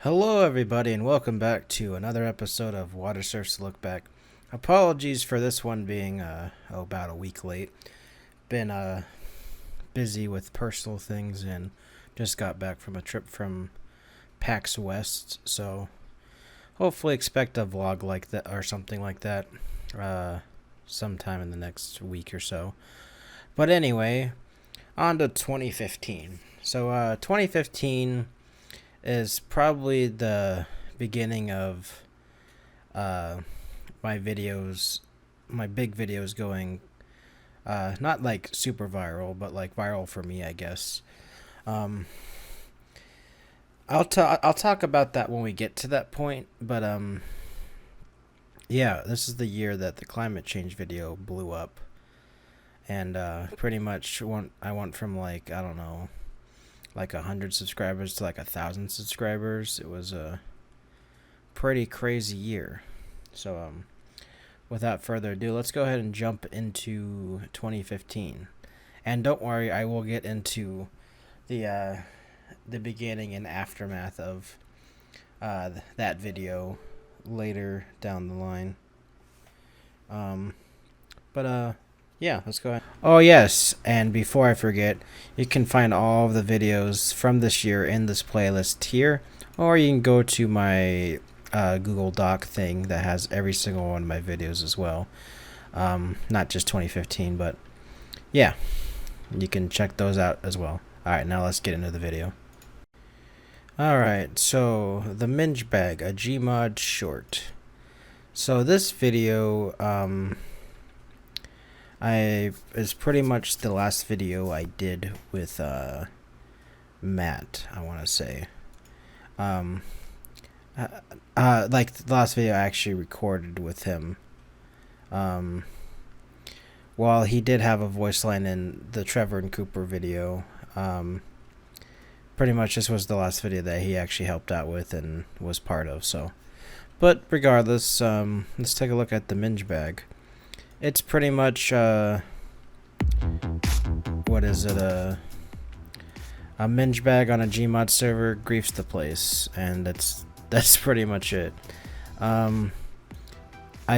Hello, everybody, and welcome back to another episode of Watersurf's Lookback. Apologies for this one being about a week late. Been busy with personal things and just got back from a trip from PAX West, so hopefully expect a vlog like that or something like that sometime in the next week or so. But anyway, on to 2015. So 2015 is probably the beginning of my videos, my big videos going not like super viral, but like viral for me, I guess. I'll talk about that when we get to that point, but yeah, this is the year that the climate change video blew up, and pretty much I went from like, I don't know, like 100 subscribers to like 1,000 subscribers. It was a pretty crazy year. So without further ado, let's go ahead and jump into 2015. And don't worry, I will get into the beginning and aftermath of that video later down the line. But yeah, let's go ahead. Oh, yes, and before I forget, you can find all of the videos from this year in this playlist here, or you can go to my Google Doc thing that has every single one of my videos as well. Not just 2015, but yeah, you can check those out as well. Alright, now let's get into the video. Alright, so the Mingebage, a Gmod short. So this video, is pretty much the last video I did with Matt, I want to say. Like the last video I actually recorded with him. While he did have a voice line in the Trevor and Cooper video, pretty much this was the last video that he actually helped out with and was part of. So, but regardless, let's take a look at the Mingebage. It's pretty much, what is it, a Mingebage on a Gmod server griefs the place, and that's pretty much it. I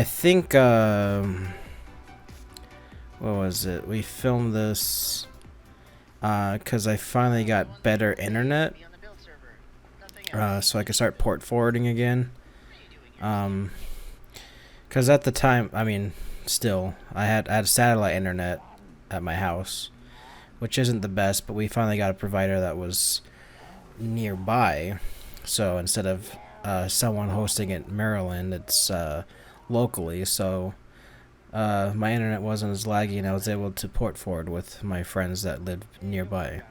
think, what was it? We filmed this, because I finally got better internet, so I could start port forwarding again. Because at the time, I mean, still, I had satellite internet at my house, which isn't the best, but we finally got a provider that was nearby. So instead of someone hosting it in Maryland, it's locally. So my internet wasn't as laggy, and I was able to port forward with my friends that lived nearby.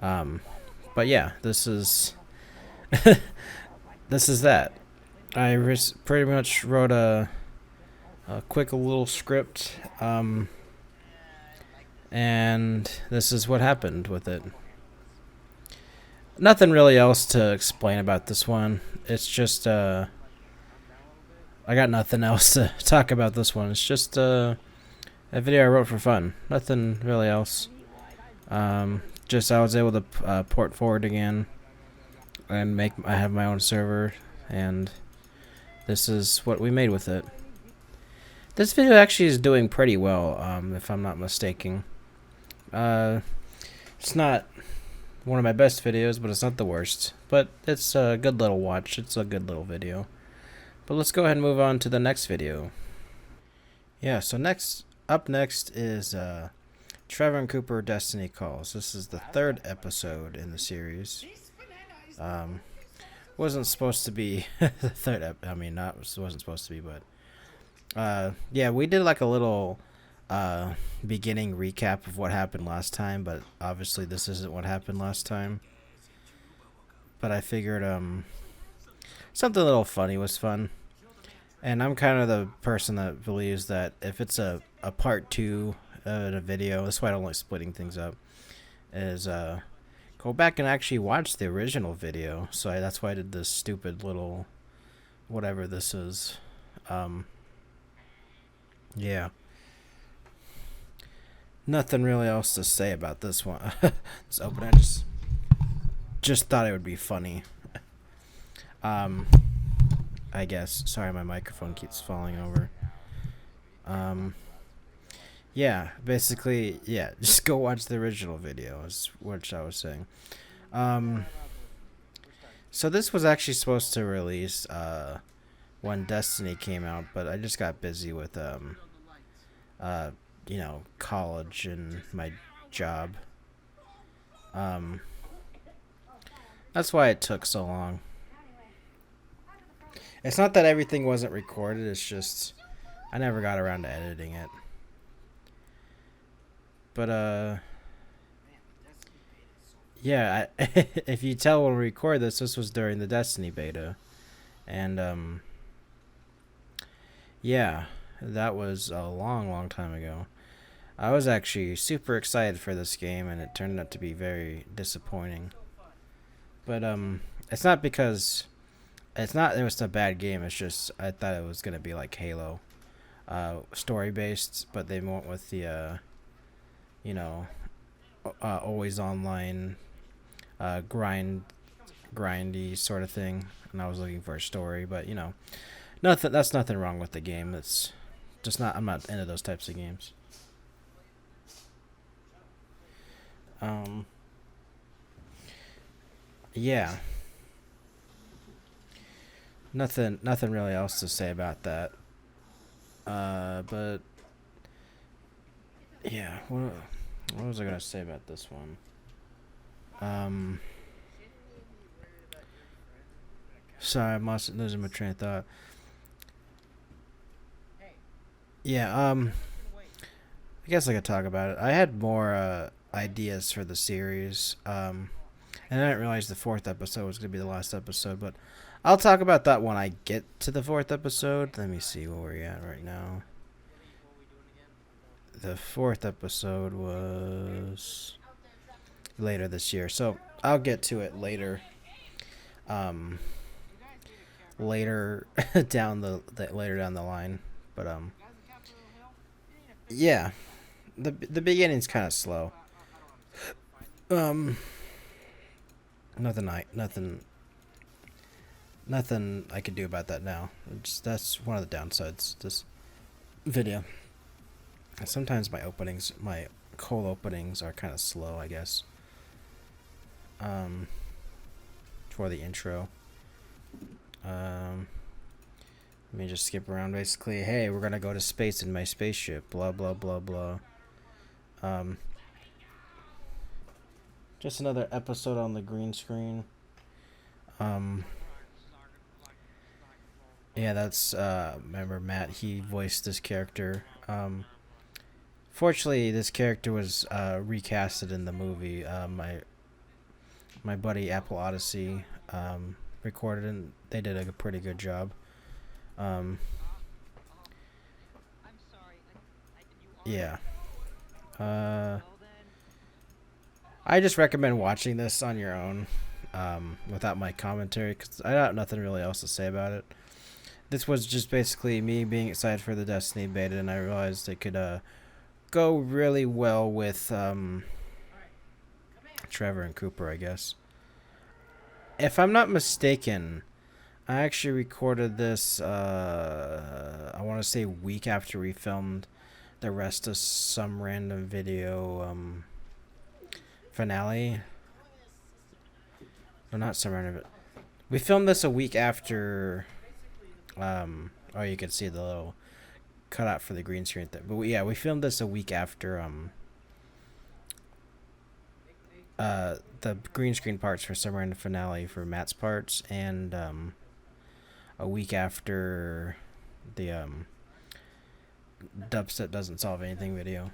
But yeah, this is this is that. I pretty much wrote a quick little script, and this is what happened with it. Nothing really else to explain about this one. It's just I got nothing else to talk about this one. It's just a video I wrote for fun. Nothing really else. Just I was able to port forward again and I have my own server, and this is what we made with it. This video actually is doing pretty well, if I'm not mistaken. It's not one of my best videos, but it's not the worst. But it's a good little watch. It's a good little video. But let's go ahead and move on to the next video. Yeah, so up next is Trevor and Cooper Destiny Calls. This is the third episode in the series. Wasn't supposed to be the third wasn't supposed to be, but yeah, we did like a little beginning recap of what happened last time, but obviously this isn't what happened last time. But I figured something a little funny was fun. And I'm kind of the person that believes that if it's a part 2 in a video, that's why I don't like splitting things up, is go back and actually watch the original video. So that's why I did this stupid little whatever this is. Yeah. Nothing really else to say about this one. This opener, just thought it would be funny. I guess. Sorry, my microphone keeps falling over. Yeah, basically, yeah, just go watch the original video, is what I was saying. So this was actually supposed to release when Destiny came out, but I just got busy with college and my job. That's why it took so long. It's not that everything wasn't recorded, it's just I never got around to editing it. But yeah, if you tell when we record this was during the Destiny beta. And yeah, that was a long time ago. I was actually super excited for this game, and it turned out to be very disappointing. But it's not because it was a bad game. It's just I thought it was gonna be like Halo, story based, but they went with the always online, grindy sort of thing. And I was looking for a story, but nothing wrong with the game. It's just not. I'm not into those types of games. Yeah. Nothing really else to say about that. But yeah, what was I gonna say about this one? Sorry, I'm losing my train of thought. Yeah, I guess I could talk about it. I had more ideas for the series. And I didn't realize the 4th episode was gonna be the last episode, but I'll talk about that when I get to the 4th episode. Let me see where we're at right now. The 4th episode was later this year, so I'll get to it later. Later down the line, but yeah, the beginning's kind of slow. Nothing I could do about that now. That's one of the downsides this video. Sometimes my cold openings are kind of slow, I guess. For the intro. Let me just skip around. Basically, hey, we're gonna go to space in my spaceship. Blah blah blah blah. Just another episode on the green screen. Yeah, that's remember Matt, he voiced this character. Fortunately this character was recasted in the movie. My buddy Apple Odyssey recorded, and they did a pretty good job. Yeah. I just recommend watching this on your own, without my commentary, because I got nothing really else to say about it. This was just basically me being excited for the Destiny beta, and I realized it could go really well with Trevor and Cooper, I guess. If I'm not mistaken, I actually recorded this, I want to say a week after we filmed the rest of some random video finale. No, not some random. We filmed this a week after. Oh, you can see the little cutout for the green screen thing. But we filmed this a week after the green screen parts for Summer and the finale for Matt's parts, and a week after the Dubstep Doesn't Solve Anything video.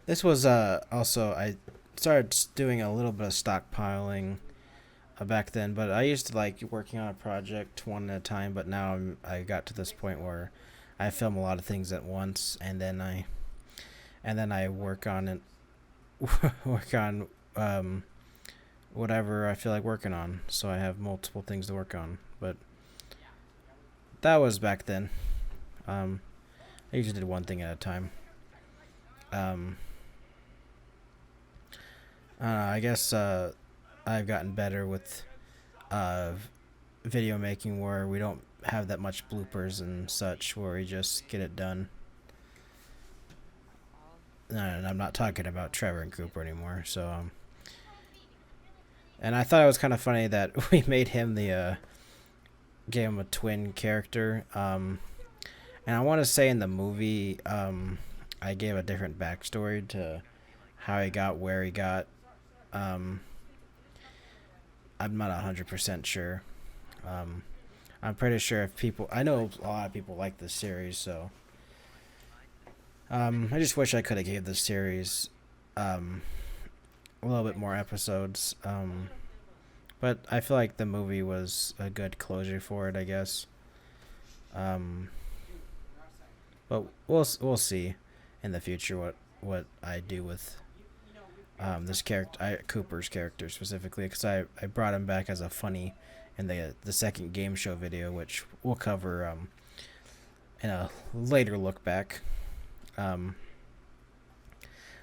This was also, I started doing a little bit of stockpiling back then, but I used to like working on a project one at a time, but now I got to this point where I film a lot of things at once, and then I work on it, work on whatever I feel like working on, so I have multiple things to work on. But that was back then. I usually did one thing at a time. I guess I've gotten better with uh, video making where we don't have that much bloopers and such, where we just get it done. And I'm not talking about Trevor and Cooper anymore. So, and I thought it was kind of funny that we made him the gave him a twin character. And I want to say in the movie, I gave a different backstory to how he got where he got. I'm not 100% sure. I'm pretty sure if people, I know a lot of people like this series, so I just wish I could have gave this series a little bit more episodes. But I feel like the movie was a good closure for it, I guess. But we'll see in the future what I do with this character, Cooper's character specifically, because I brought him back as a funny in the second game show video, which we'll cover in a later look back.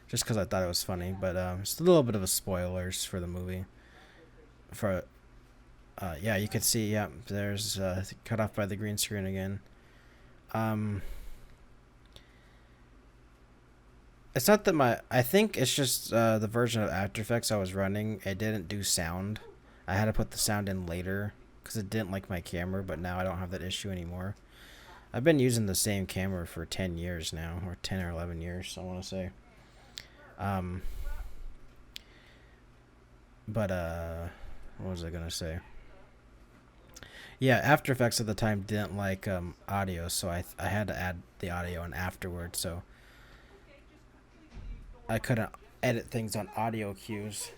Just because I thought it was funny, but just a little bit of a spoilers for the movie. For yeah, you could see, yeah, there's cut off by the green screen again. It's not that I think it's just the version of After Effects I was running, it didn't do sound. I had to put the sound in later because it didn't like my camera, but now I don't have that issue anymore. I've been using the same camera for 10 years now, or 10 or 11 years, I want to say. But what was I gonna say? Yeah, After Effects at the time didn't like audio, so I had to add the audio in afterwards, so I couldn't edit things on audio cues.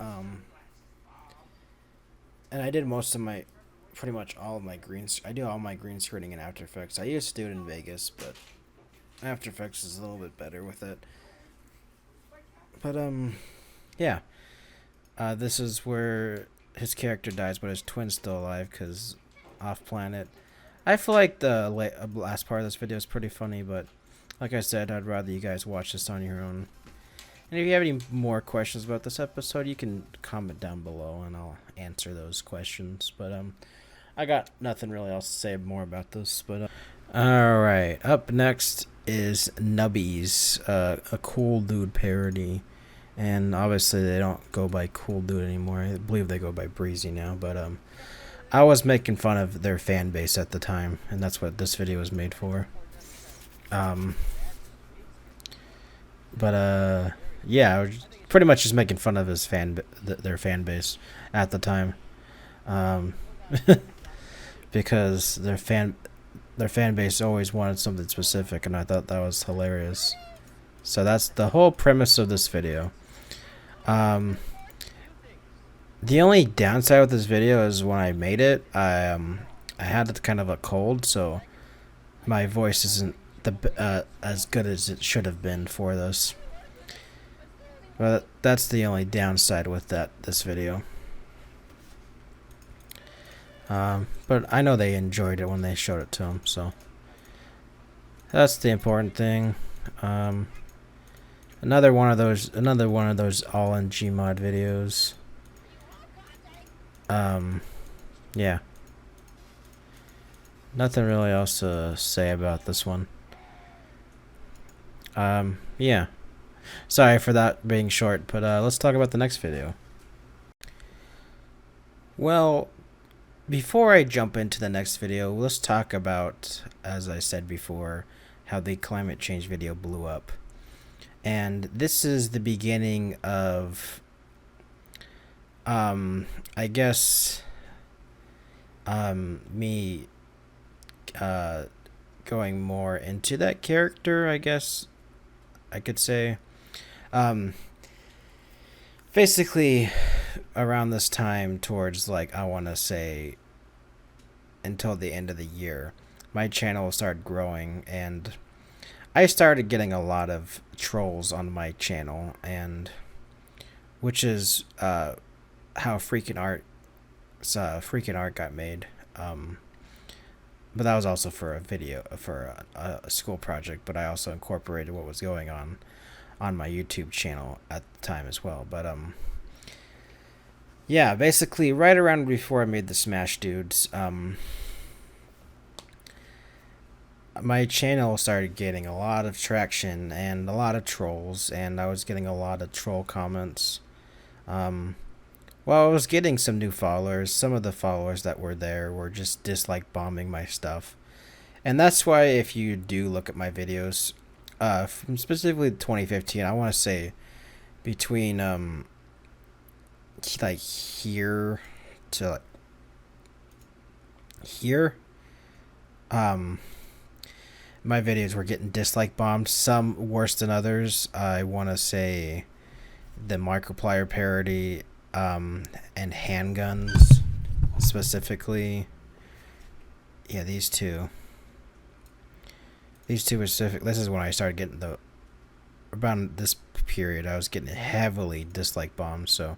And I did pretty much all of my I do all my green screening in After Effects. I used to do it in Vegas, but After Effects is a little bit better with it. But yeah. This is where his character dies, but his twin's still alive because off planet. I feel like the last part of this video is pretty funny, but like I said, I'd rather you guys watch this on your own. And if you have any more questions about this episode, you can comment down below and I'll answer those questions. But I got nothing really else to say more about this. But alright, up next is Nubbies, a Cool Dude parody. And obviously they don't go by Cool Dude anymore. I believe they go by Breezy now. But I was making fun of their fan base at the time, and that's what this video was made for. Yeah, I was pretty much just making fun of his their fan base at the time, because their fan base always wanted something specific, and I thought that was hilarious. So that's the whole premise of this video. The only downside with this video is when I made it, I had kind of a cold, so my voice isn't as good as it should have been for this. But that's the only downside with this video. But I know they enjoyed it when they showed it to them, so that's the important thing. Another one of those all in Gmod videos. Yeah. Nothing really else to say about this one. Yeah. Sorry for that being short, but let's talk about the next video. Well, before I jump into the next video, let's talk about, as I said before, how the climate change video blew up. And this is the beginning of, I guess, me going more into that character, I guess I could say. Basically around this time, towards, like, I want to say until the end of the year, my channel started growing, and I started getting a lot of trolls on my channel, and which is how Freaking Art got made. But that was also for a video, for a school project, but I also incorporated what was going on my YouTube channel at the time as well. But Yeah, basically right around before I made the Smash Dudes, my channel started getting a lot of traction and a lot of trolls, and I was getting a lot of troll comments. Um, well, I was getting some new followers. Some of the followers that were there were just dislike bombing my stuff. And that's why if you do look at my videos, from specifically 2015, I want to say between like here to like here, um my videos were getting dislike bombed, some worse than others. I want to say the Markiplier parody, and Handguns specifically. Yeah, these two. These two were specific. This is when I started getting the around this period. I was getting heavily dislike bombed. So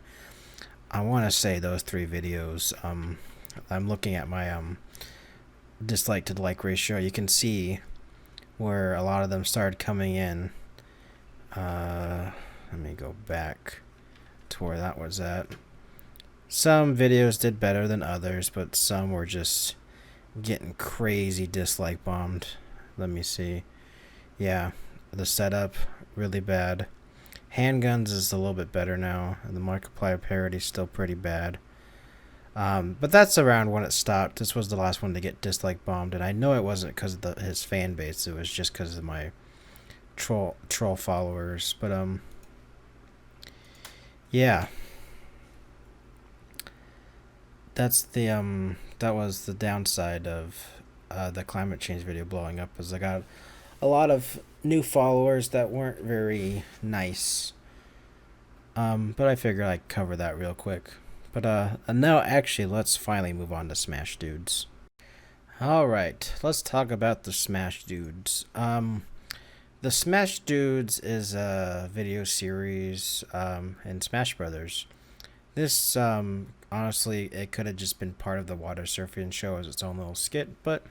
I want to say those three videos. I'm looking at my dislike to like ratio. You can see where a lot of them started coming in. Let me go back to where that was at. Some videos did better than others, but some were just getting crazy dislike bombed. Let me see. Yeah, the setup really bad. Handguns is a little bit better now, and the Markiplier parody is still pretty bad. But that's around when it stopped. This was the last one to get dislike bombed, and I know it wasn't because of his fan base. It was just because of my troll followers. But yeah, that's the that was the downside of the climate change video blowing up, is I got a lot of new followers that weren't very nice. But I figured I'd cover that real quick. But now actually let's finally move on to Smash Dudes. Alright, let's talk about the Smash Dudes. The Smash Dudes is a video series in Smash Brothers. This honestly, it could have just been part of the Watersurfing show as its own little skit, but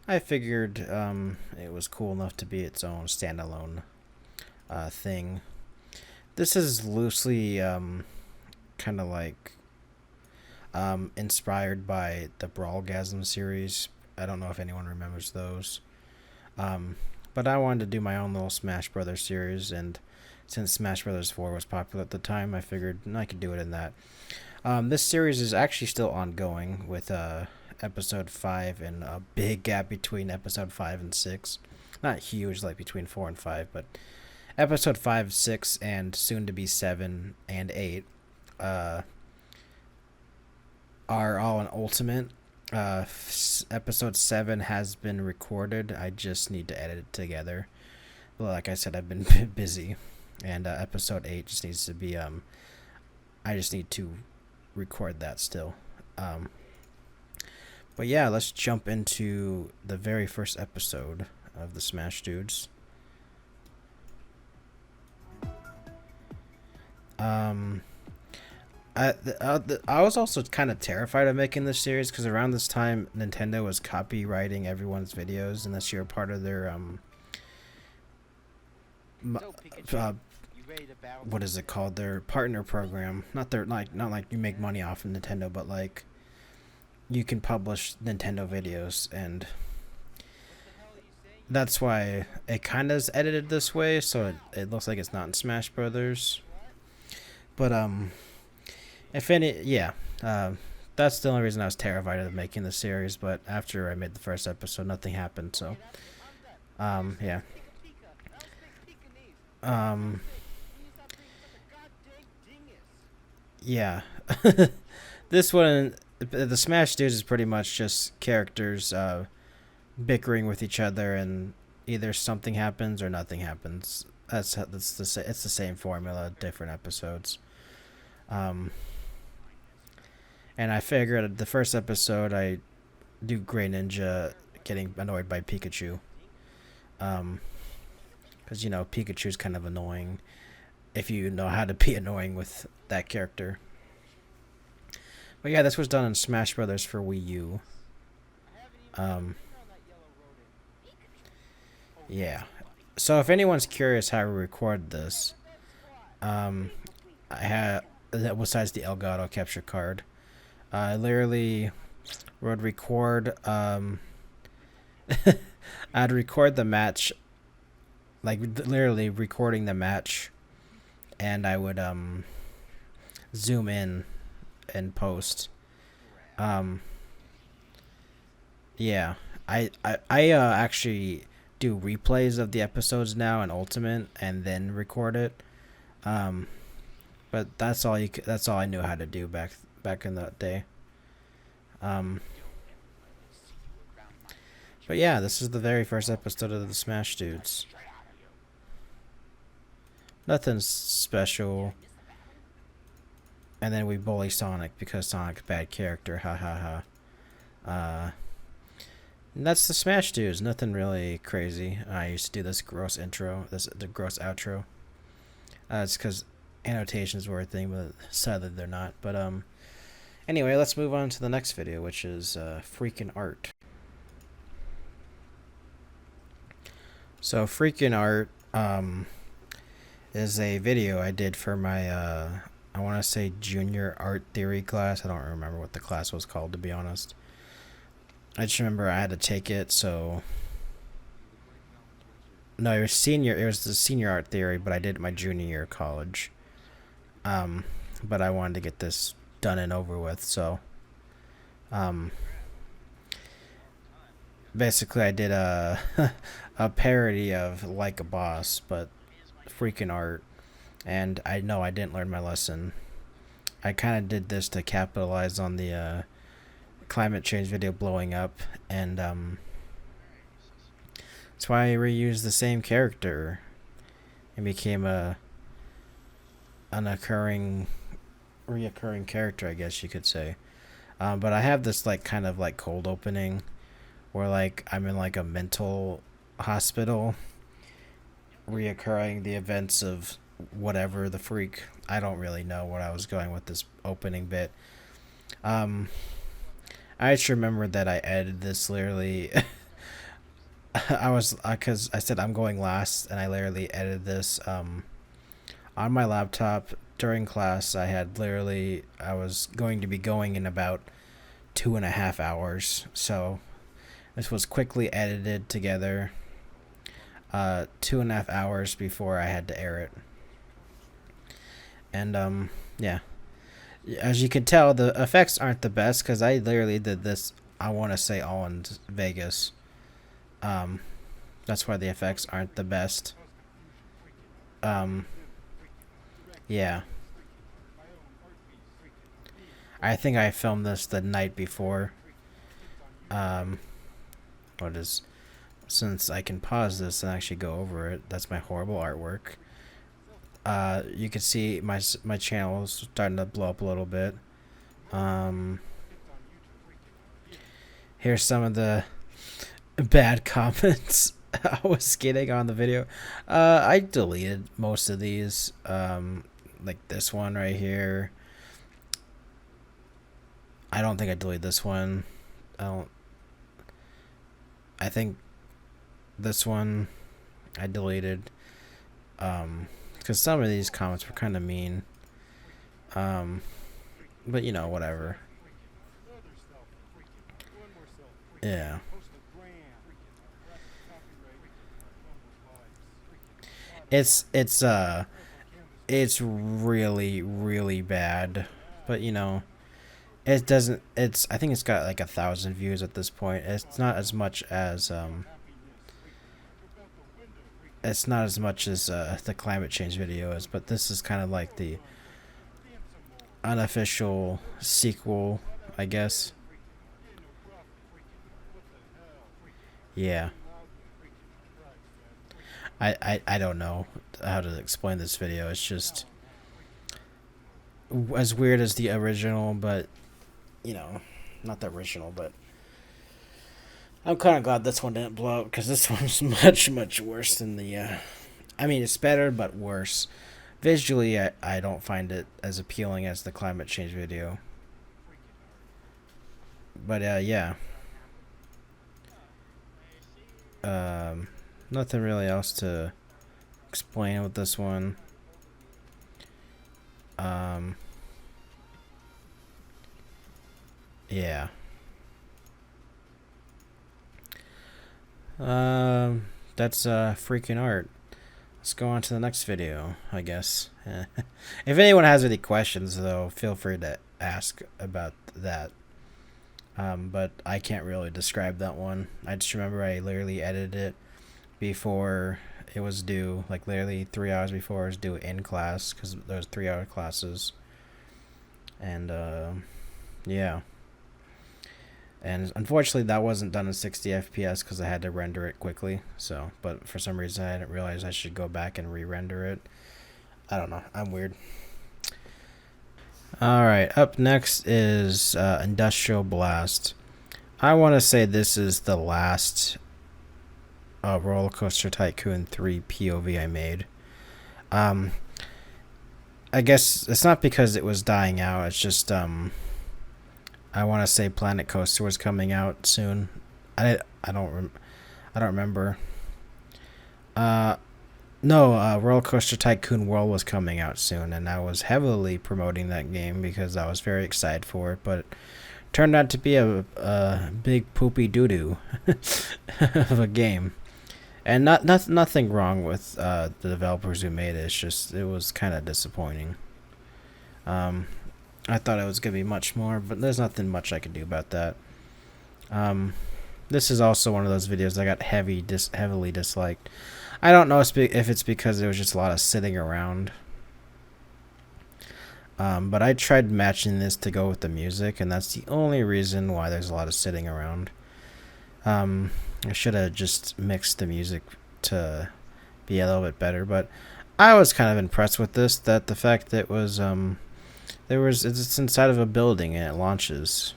I figured it was cool enough to be its own standalone thing. This is loosely kind of like inspired by the Brawlgasm series. I don't know if anyone remembers those. But I wanted to do my own little Smash Brothers series, and since Smash Brothers 4 was popular at the time, I figured I could do it in that. This series is actually still ongoing with episode 5 and a big gap between episode 5 and 6. Not huge, like between 4 and 5, but episode 5, 6, and soon to be 7 and 8 are all in Ultimate. Episode 7 has been recorded. I just need to edit it together. Well, like I said, I've been busy. And episode 8 just needs to be, I just need to record that still. But yeah, let's jump into the very first episode of the Smash Dudes. I was also kind of terrified of making this series because around this time Nintendo was copywriting everyone's videos unless you're part of their what is it called, their partner program. Not like you make money off of Nintendo, but like you can publish Nintendo videos, and that's why it kind of is edited this way, so it looks like it's not in Smash Brothers. But if any, yeah, that's the only reason I was terrified of making the series. But after I made the first episode, nothing happened. So, yeah. Yeah. This one, the Smash Dudes, is pretty much just characters bickering with each other, and either something happens or nothing happens. It's the same formula, different episodes. And I figured the first episode I do Grey Ninja getting annoyed by Pikachu. Because, you know, Pikachu's kind of annoying if you know how to be annoying with that character. But yeah, this was done in Smash Brothers for Wii U. Yeah. So if anyone's curious how we record this, besides the Elgato capture card. I literally would record. I'd record the match, like literally recording the match, and I would zoom in and post. Yeah, I actually do replays of the episodes now in Ultimate and then record it. But that's all that's all I knew how to do back in that day. But yeah, this is the very first episode of the Smash Dudes. Nothing special. And then we bully Sonic because Sonic's bad character. Ha ha ha. And that's the Smash Dudes. Nothing really crazy. I used to do this gross intro, the gross outro. It's because annotations were a thing, but sadly they're not. But anyway, let's move on to the next video, which is freaking art. So freaking art is a video I did for my I want to say junior art theory class. I don't remember what the class was called, to be honest. I just remember I had to take it, so no, it was senior. It was the senior art theory, but I did it my junior year of college. But I wanted to get this done and over with, so basically I did a a parody of Like a Boss, but freaking art. And I know I didn't learn my lesson. I kind of did this to capitalize on the climate change video blowing up, and that's why I reused the same character and became reoccurring character, I guess you could say. But I have this like kind of like cold opening where like I'm in like a mental hospital reoccurring the events of whatever the freak. I don't really know what I was going with this opening bit. I just remember that I edited this literally. Because I said I'm going last, and I literally edited this on my laptop during class. I was going to be going in about 2.5 hours, so this was quickly edited together 2.5 hours before I had to air it. And yeah, as you can tell, the effects aren't the best because I literally did this, I want to say, all in Vegas. That's why the effects aren't the best. Yeah, I think I filmed this the night before. Since I can pause this and actually go over it, that's my horrible artwork. You can see my channel is starting to blow up a little bit. Here's some of the bad comments I was getting on the video. I deleted most of these. Like this one right here. I don't think I deleted this one. I think this one I deleted. Because some of these comments were kind of mean. But you know, whatever. Yeah. It's really, really bad. But you know, it doesn't, I think it's got like 1,000 views at this point. It's not as much as the climate change video is, but this is kind of like the unofficial sequel, I guess. Yeah. I don't know how to explain this video. It's just as weird as the original, but you know, not the original, but I'm kind of glad this one didn't blow up because this one's much worse than the I mean, it's better but worse. Visually, I don't find it as appealing as the climate change video. But yeah. Nothing really else to explain with this one. Yeah. That's freaking art. Let's go on to the next video, I guess. If anyone has any questions, though, feel free to ask about that. But I can't really describe that one. I just remember I literally edited it before it was due, like literally 3 hours before it was due in class, because there was 3-hour classes. And yeah. And unfortunately, that wasn't done in 60 FPS because I had to render it quickly. So, but for some reason, I didn't realize I should go back and re-render it. I don't know. I'm weird. All right. Up next is Industrial Blast. I want to say this is the last Roller Coaster Tycoon 3 POV I made. I guess it's not because it was dying out. It's just I want to say Planet Coaster was coming out soon. I don't remember. No, Roller Coaster Tycoon World was coming out soon, and I was heavily promoting that game because I was very excited for it, but it turned out to be a big poopy doo-doo of a game. And nothing wrong with the developers who made it. It's just it was kind of disappointing. I thought it was gonna be much more, but there's nothing much I could do about that. This is also one of those videos that got heavily disliked. I don't know if it's because there was just a lot of sitting around. But I tried matching this to go with the music, and that's the only reason why there's a lot of sitting around. I should have just mixed the music to be a little bit better, but I was kind of impressed with this. That the fact that it was it's inside of a building and it launches.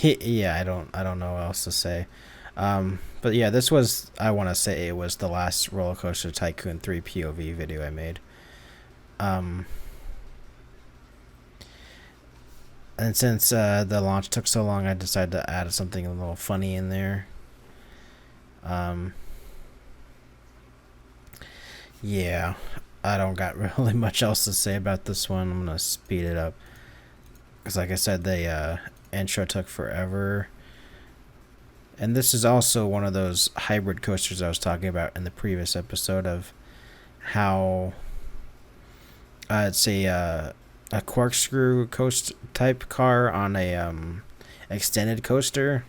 Yeah, I don't know what else to say. But yeah, this was, I want to say it was the last Roller Coaster Tycoon 3 POV video I made. And since the launch took so long, I decided to add something a little funny in there. Yeah, I don't got really much else to say about this one. I'm gonna speed it up because, like I said, the intro took forever. And this is also one of those hybrid coasters I was talking about in the previous episode of how it's a corkscrew coast type car on a extended coaster.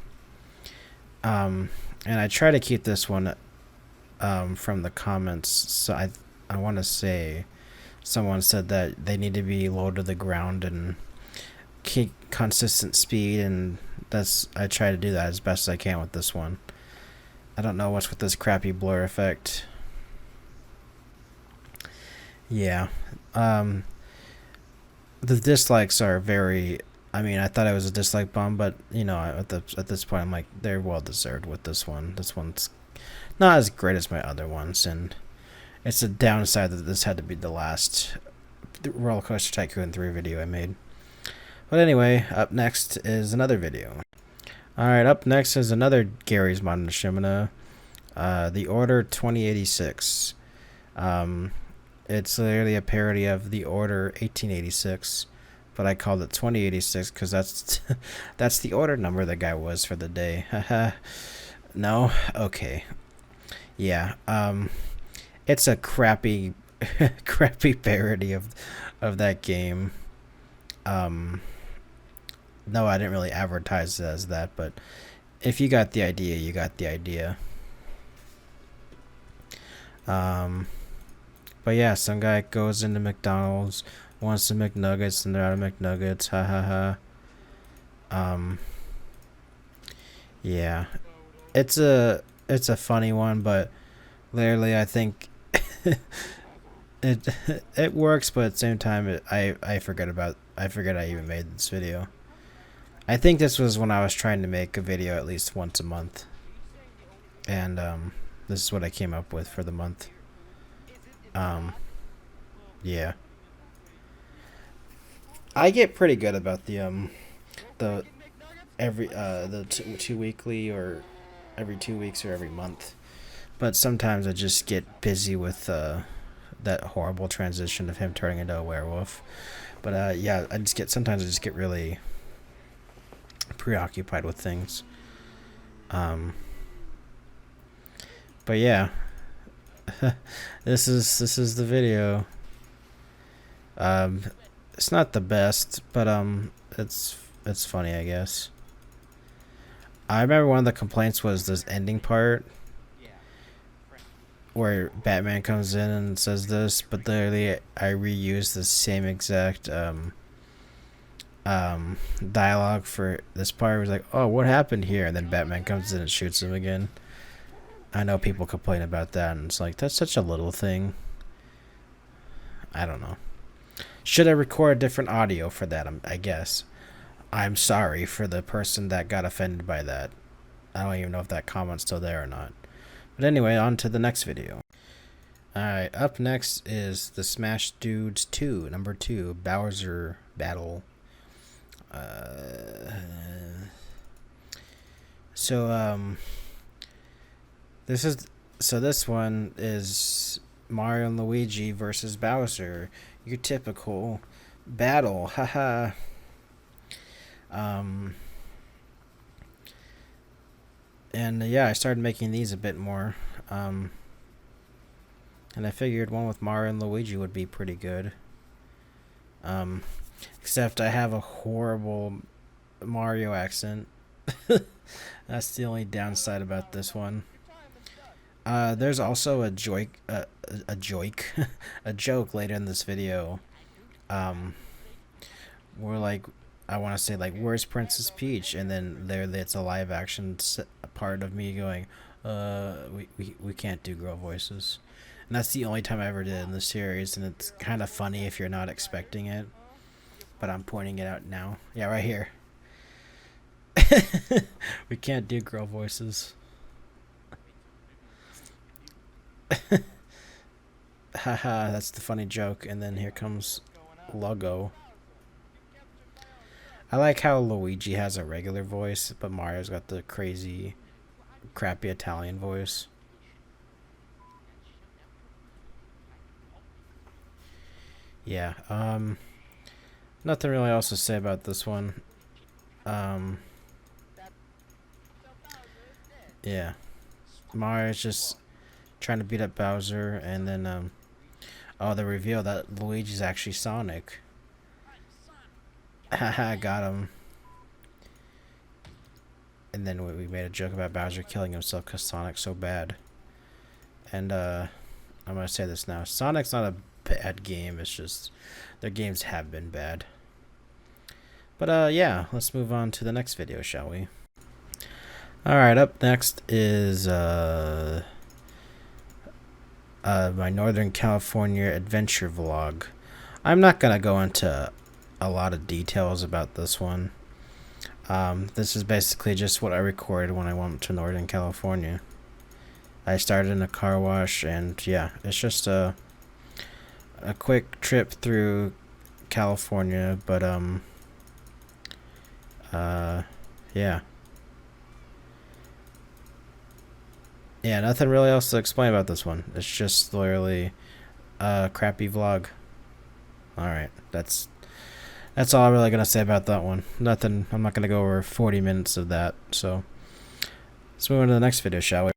And I try to keep this one from the comments. So I want to say someone said that they need to be low to the ground and keep consistent speed, and I try to do that as best as I can with this one. I don't know what's with this crappy blur effect. Yeah. The dislikes are very, I mean, I thought it was a dislike bomb, but you know, at this point I'm like, they're well deserved with this one. This one's not as great as my other ones, and it's a downside that this had to be the last Roller Coaster Tycoon 3 video I made. But anyway, up next is another video. Alright, up next is another Gary's Mod Machinima, The Order 2086. It's literally a parody of The Order 1886, but I called it 2086 because that's the order number the guy was for the day. No? Okay. Yeah. It's a crappy parody of that game. No, I didn't really advertise it as that, but if you got the idea, you got the idea. But yeah, some guy goes into McDonald's, wants some McNuggets, and they're out of McNuggets. Ha ha ha. Yeah, it's a funny one, but literally, I think it works, but at the same time, I forget I even made this video. I think this was when I was trying to make a video at least once a month, and this is what I came up with for the month. Yeah, I get pretty good about the two weekly, or every 2 weeks, or every month, but sometimes I just get busy with that horrible transition of him turning into a werewolf. But yeah, sometimes I just get really preoccupied with things. But yeah, this is the video. It's not the best, but it's funny, I guess. I remember one of the complaints was this ending part where Batman comes in and says this, but literally I reused the same exact dialogue for this part. It was like, oh, what happened here? And then Batman comes in and shoots him again. I know people complain about that, and it's like, that's such a little thing. I don't know. Should I record different audio for that? I guess. I'm sorry for the person that got offended by that. I don't even know if that comment's still there or not. But anyway, on to the next video. Alright, up next is the Smash Dudes 2, number 2, Bowser Battle. This one is Mario and Luigi versus Bowser. Your typical battle, haha. And yeah, I started making these a bit more. And I figured one with Mario and Luigi would be pretty good. Except I have a horrible Mario accent. That's the only downside about this one. There's also a joke later in this video. Where like I want to say like, where's Princess Peach? And then it's a live action part of me going, we can't do girl voices. And that's the only time I ever did in the series, and it's kind of funny if you're not expecting it. But I'm pointing it out now. Yeah, right here. We can't do girl voices. Haha, that's the funny joke. And then here comes Logo. I like how Luigi has a regular voice, but Mario's got the crazy, crappy Italian voice. Yeah, nothing really else to say about this one. Yeah, Mario's just trying to beat up Bowser, and then, oh, the reveal that Luigi's actually Sonic. Haha, got him. And then we made a joke about Bowser killing himself because Sonic's so bad. And, I'm gonna say this now. Sonic's not a bad game, it's just their games have been bad. But yeah, let's move on to the next video, shall we? Alright, up next is my Northern California adventure vlog. I'm not gonna go into a lot of details about this one. This is basically just what I recorded when I went to Northern California. I started in a car wash, and yeah, it's just a quick trip through California, but yeah. Yeah, nothing really else to explain about this one. It's just literally a crappy vlog. Alright, that's all I'm really gonna say about that one. Nothing, I'm not gonna go over 40 minutes of that, so let's move on to the next video, shall we?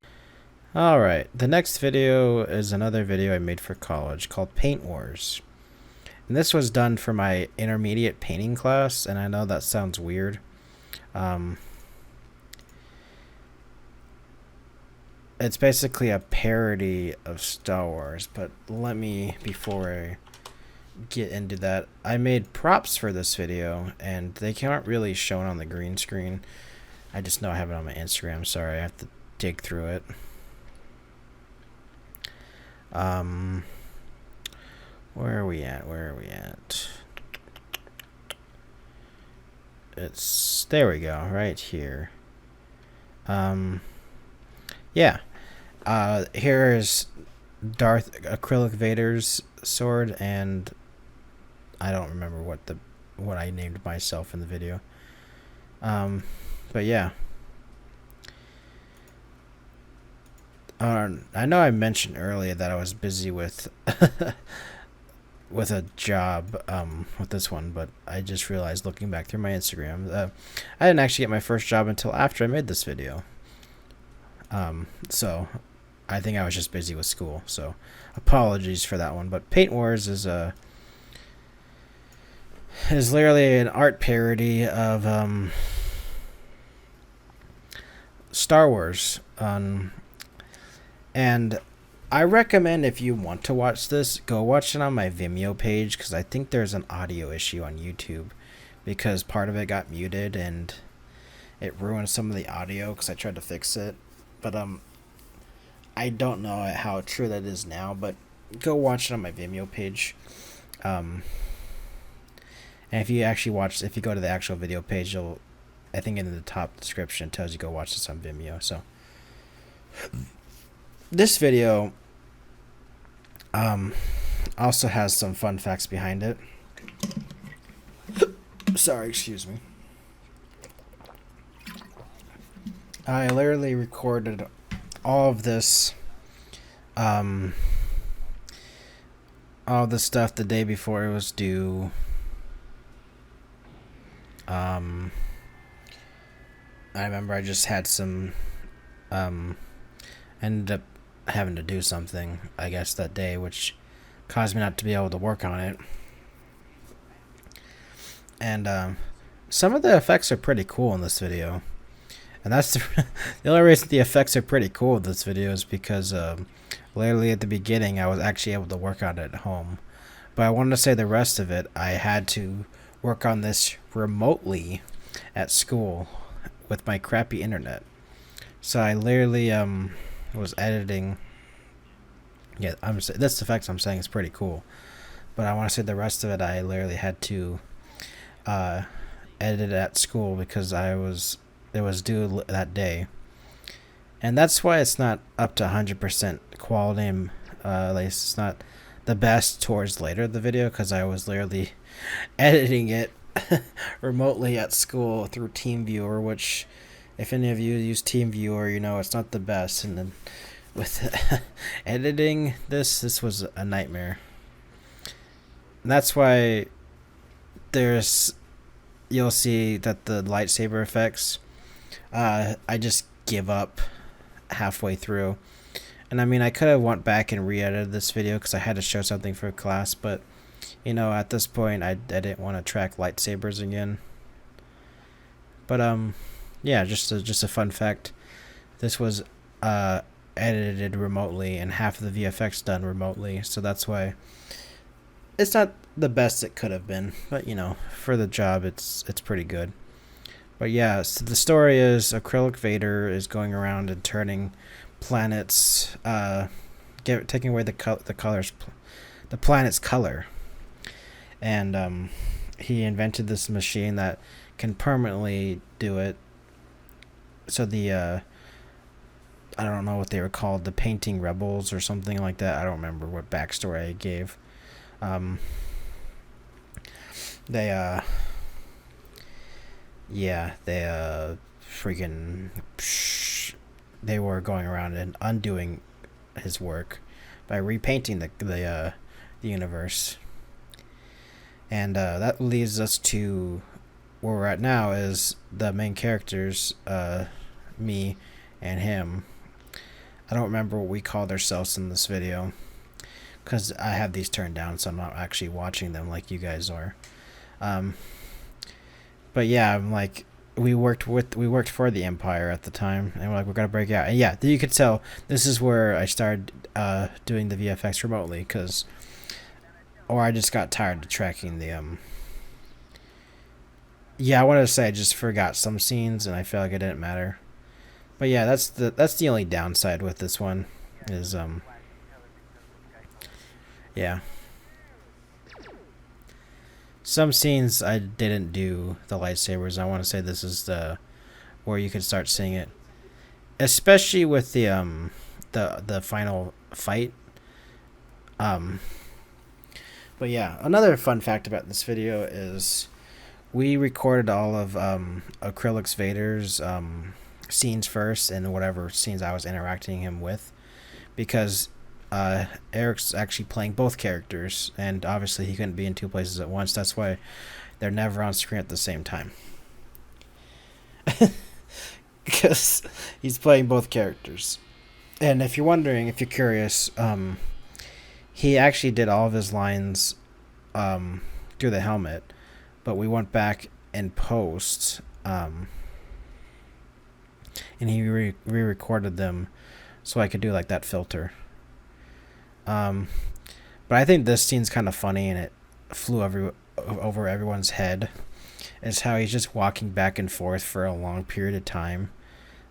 Alright, the next video is another video I made for college called Paint Wars. And this was done for my intermediate painting class, and I know that sounds weird. It's basically a parody of Star Wars, but let me, before I get into that, I made props for this video, and they aren't really shown on the green screen. I just know I have it on my Instagram, sorry, I have to dig through it. Where are we at? It's, there we go, right here. Yeah. Here is Darth Acrylic Vader's sword, and I don't remember what I named myself in the video. But yeah. I know I mentioned earlier that I was busy with with a job with this one, but I just realized looking back through my Instagram, I didn't actually get my first job until after I made this video. So I think I was just busy with school. So apologies for that one. But Paint Wars is literally an art parody of Star Wars. And I recommend, if you want to watch this, go watch it on my Vimeo page, because I think there's an audio issue on YouTube because part of it got muted and it ruined some of the audio because I tried to fix it. But I don't know how true that is now, but go watch it on my Vimeo page. And if you actually watch, if you go to the actual video page, I think in the top description it tells you go watch this on Vimeo. So this video also has some fun facts behind it. Sorry, excuse me. I literally recorded all of this all the stuff the day before it was due. I remember I just had some ended up having to do something, I guess, that day, which caused me not to be able to work on it. And some of the effects are pretty cool in this video. And that's the only reason the effects are pretty cool in this video is because literally at the beginning I was actually able to work on it at home. But I wanted to say the rest of it, I had to work on this remotely at school with my crappy internet. So I literally was editing. Yeah, this effects I'm saying is pretty cool. But I want to say the rest of it I literally had to edit it at school because it was due that day. And that's why it's not up to 100% quality. At least it's not the best towards later the video, because I was literally editing it remotely at school through TeamViewer, which if any of you use TeamViewer, you know it's not the best. And then with editing this was a nightmare. And that's why you'll see that the lightsaber effects, I just give up halfway through. And I mean, I could have went back and re-edited this video because I had to show something for class, but you know, at this point I didn't want to track lightsabers again. But yeah, just a fun fact. This was edited remotely and half of the VFX done remotely, so that's why it's not the best it could have been, but you know, for the job it's pretty good. But yeah, so the story is Acrylic Vader is going around and turning planets, taking away the planet's color, and he invented this machine that can permanently do it. So the I don't know what they were called, the Painting Rebels or something like that. I don't remember what backstory I gave. They they were going around and undoing his work by repainting the universe. And that leads us to where we're at now, is the main characters, me and him. I don't remember what we called ourselves in this video because I have these turned down, so I'm not actually watching them like you guys are. But yeah, I'm like, we worked for the Empire at the time, and we're like, we're gonna break out. And yeah, you could tell this is where I started doing the VFX remotely, or I just got tired of tracking the yeah, I wanted to say I just forgot some scenes and I felt like it didn't matter. But yeah, that's the only downside with this one is yeah. Some scenes I didn't do the lightsabers. I want to say this is where you can start seeing it, especially with the final fight. But yeah, another fun fact about this video is we recorded all of Acrylic's Vader's scenes first, and whatever scenes I was interacting him with. because Eric's actually playing both characters, and obviously he couldn't be in two places at once. That's why they're never on screen at the same time. Because he's playing both characters. And if you're wondering, if you're curious, he actually did all of his lines through the helmet, but we went back in post, and he re-recorded them so I could do like that filter. But I think this scene's kind of funny, and it flew over everyone's head. Is how he's just walking back and forth for a long period of time.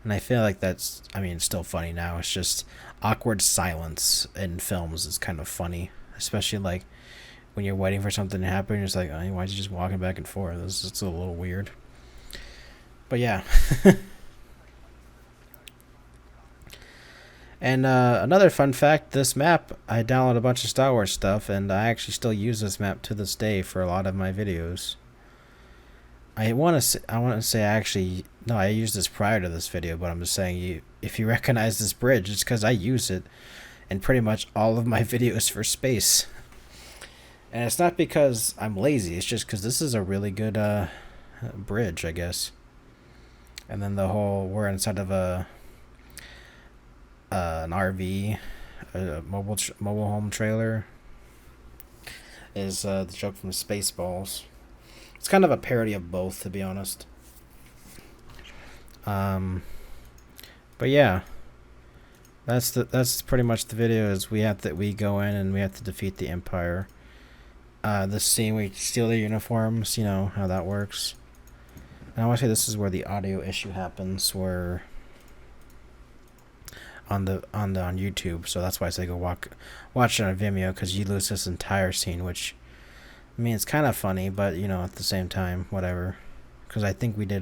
And I feel like that's, I mean, it's still funny now. It's just awkward silence in films is kind of funny. Especially like when you're waiting for something to happen. You're just like, oh, why is he just walking back and forth? It's a little weird. But yeah. And another fun fact, this map, I downloaded a bunch of Star Wars stuff, and I actually still use this map to this day for a lot of my videos. I want to say actually, no, I used this prior to this video, but I'm just saying, if you recognize this bridge, it's because I use it in pretty much all of my videos for space. And it's not because I'm lazy, it's just because this is a really good bridge, I guess. And then we're inside of an RV, a mobile home trailer, is the joke from Spaceballs. It's kind of a parody of both, to be honest. But yeah, that's pretty much the video. Is we go in and we have to defeat the Empire. This scene, we steal their uniforms. You know how that works. And I want to say this is where the audio issue happens. Where on YouTube, so that's why I say go watch it on Vimeo, because you lose this entire scene, which, I mean, it's kind of funny, but you know, at the same time, whatever. Because I think we did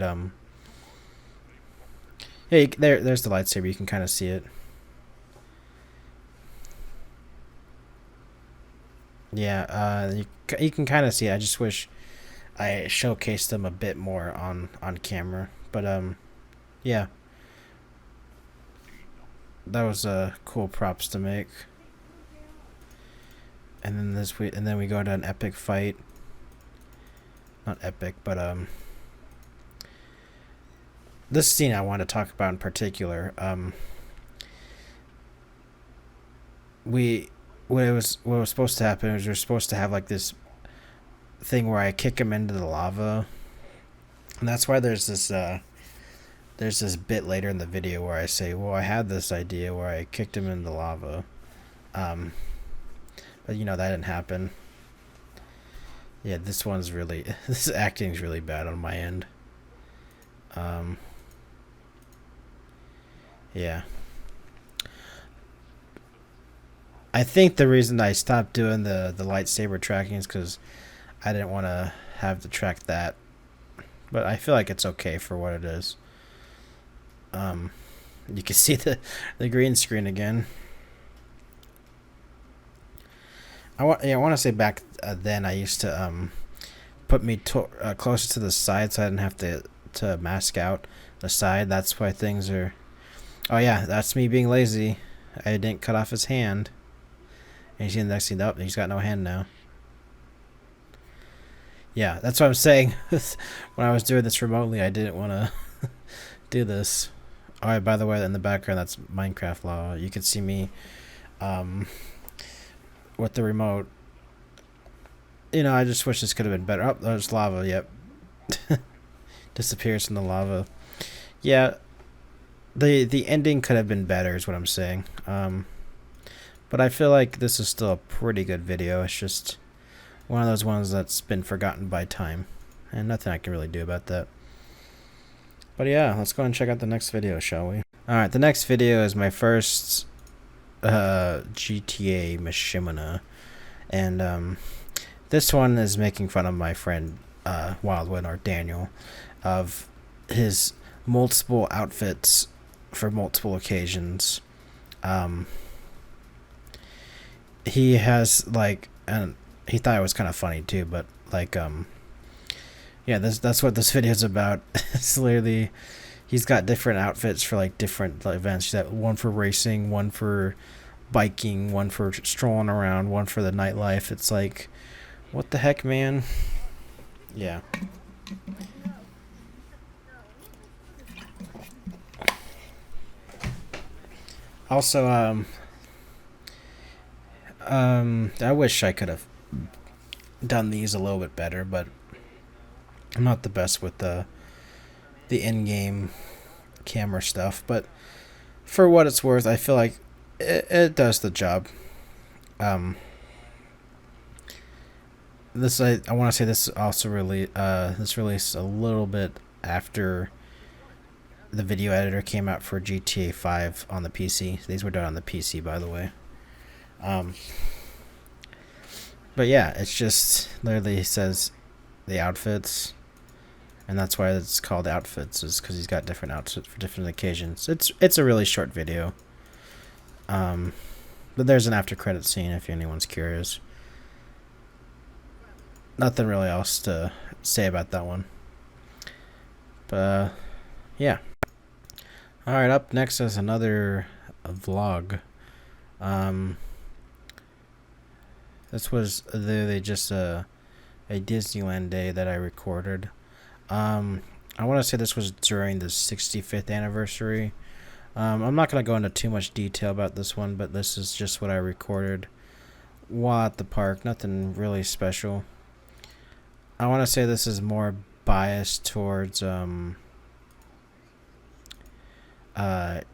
yeah, there's the lightsaber. You can kind of see it. Yeah, you can kind of see it. I just wish I showcased them a bit more on camera. But yeah, that was cool props to make. And then we go to an epic fight. Not epic, but this scene I want to talk about in particular. What was supposed to happen is we're supposed to have like this thing where I kick him into the lava, and that's why there's this bit later in the video where I say, well, I had this idea where I kicked him into the lava, but you know, that didn't happen. Yeah, this acting's really bad on my end. Yeah. I think the reason I stopped doing the lightsaber tracking is because I didn't want to have to track that. But I feel like it's okay for what it is. You can see the green screen again. I want to say back then I used to put me closer to the side so I didn't have to mask out the side. That's why things are. Oh yeah, that's me being lazy. I didn't cut off his hand. And you see the next thing up, he's got no hand now. Yeah, that's what I'm saying. When I was doing this remotely, I didn't want to do this. Alright, by the way, in the background, that's Minecraft lava. You can see me with the remote. You know, I just wish this could have been better. Oh, there's lava, yep. Disappears in the lava. Yeah, the ending could have been better is what I'm saying. But I feel like this is still a pretty good video. It's just one of those ones that's been forgotten by time, and nothing I can really do about that. But yeah, let's go and check out the next video, shall we? Alright, the next video is my first GTA Mishimana, and this one is making fun of my friend Wildwood, or Daniel, of his multiple outfits for multiple occasions. He has like, and he thought it was kind of funny too, but like yeah, that's what this video is about. It's literally, he's got different outfits for like different events. He's got one for racing, one for biking, one for strolling around, one for the nightlife. It's like, what the heck, man? Yeah. Also, I wish I could have done these a little bit better, but I'm not the best with the in-game camera stuff. But for what it's worth, I feel like it does the job. This I want to say this also this released a little bit after the video editor came out for GTA 5 on the PC. These were done on the PC, by the way. But yeah, it's just literally says the outfits, and that's why it's called outfits, is because he's got different outfits for different occasions. It's a really short video. But there's an after credit scene if anyone's curious. Nothing really else to say about that one. But yeah. Alright, up next is another vlog. This was literally just a Disneyland day that I recorded. I want to say this was during the 65th anniversary. I'm not going to go into too much detail about this one, but this is just what I recorded while at the park. Nothing really special. I want to say this is more biased towards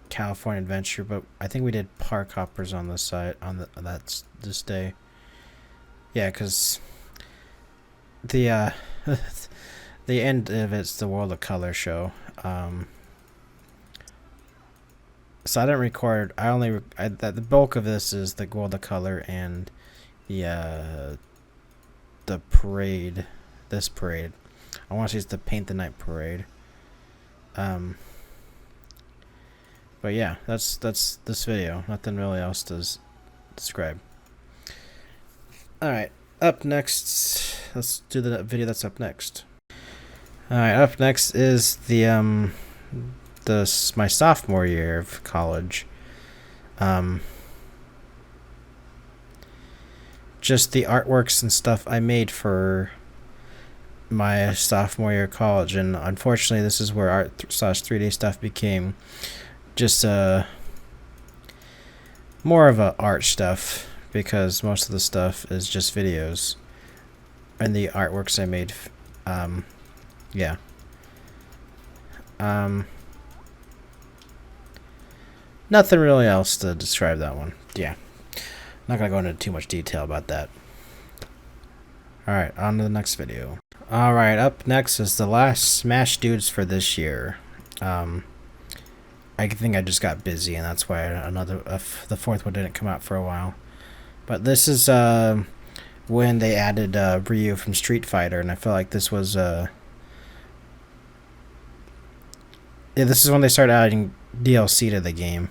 California Adventure, but I think we did park hoppers on the side that's this day. Yeah, because the the end of it's the World of Color show. So I didn't record. The bulk of this is the World of Color and the parade. This parade. I want to say it's the Paint the Night parade. But yeah, that's this video. Nothing really else to describe. Alright, up next, let's do the video that's up next. Alright, up next is my sophomore year of college. Just the artworks and stuff I made for my sophomore year of college, and unfortunately this is where art/3D stuff became just more of a art stuff, because most of the stuff is just videos and the artworks I made. Yeah. Nothing really else to describe that one. Yeah. Not gonna go into too much detail about that. Alright, on to the next video. Alright, up next is the last Smash Dudes for this year. I think I just got busy, and that's why the fourth one didn't come out for a while. But this is when they added Ryu from Street Fighter, and I feel like this was yeah, this is when they started adding DLC to the game.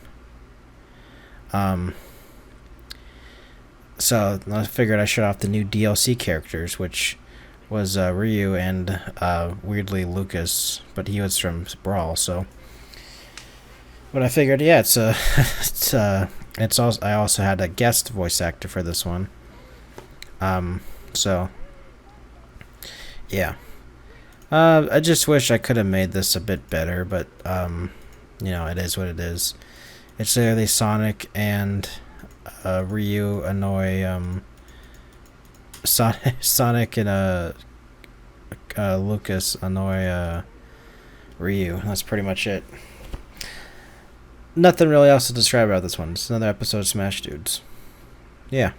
So I figured I showed off the new DLC characters, which was Ryu and weirdly Lucas, but he was from Brawl. So, but I figured, yeah, it's also, I also had a guest voice actor for this one. So yeah, I just wish I could have made this a bit better, but you know, it is what it is. It's literally Sonic and Ryu annoy Sonic and Lucas annoy Ryu. That's pretty much it. Nothing really else to describe about this one. It's another episode of Smash Dudes. Yeah.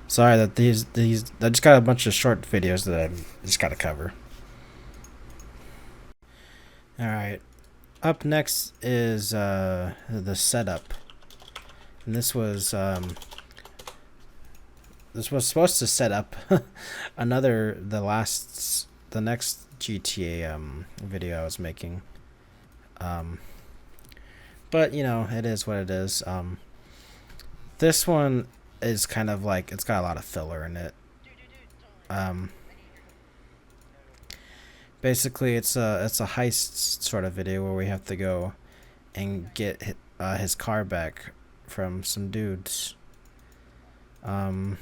Sorry that these I just got a bunch of short videos that I just got to cover. All right. Up next is the setup. And this was supposed to set up the next GTA video I was making. But you know, it is what it is. This one is kind of like, it's got a lot of filler in it. Basically it's a heist sort of video where we have to go and get his car back from some dudes. And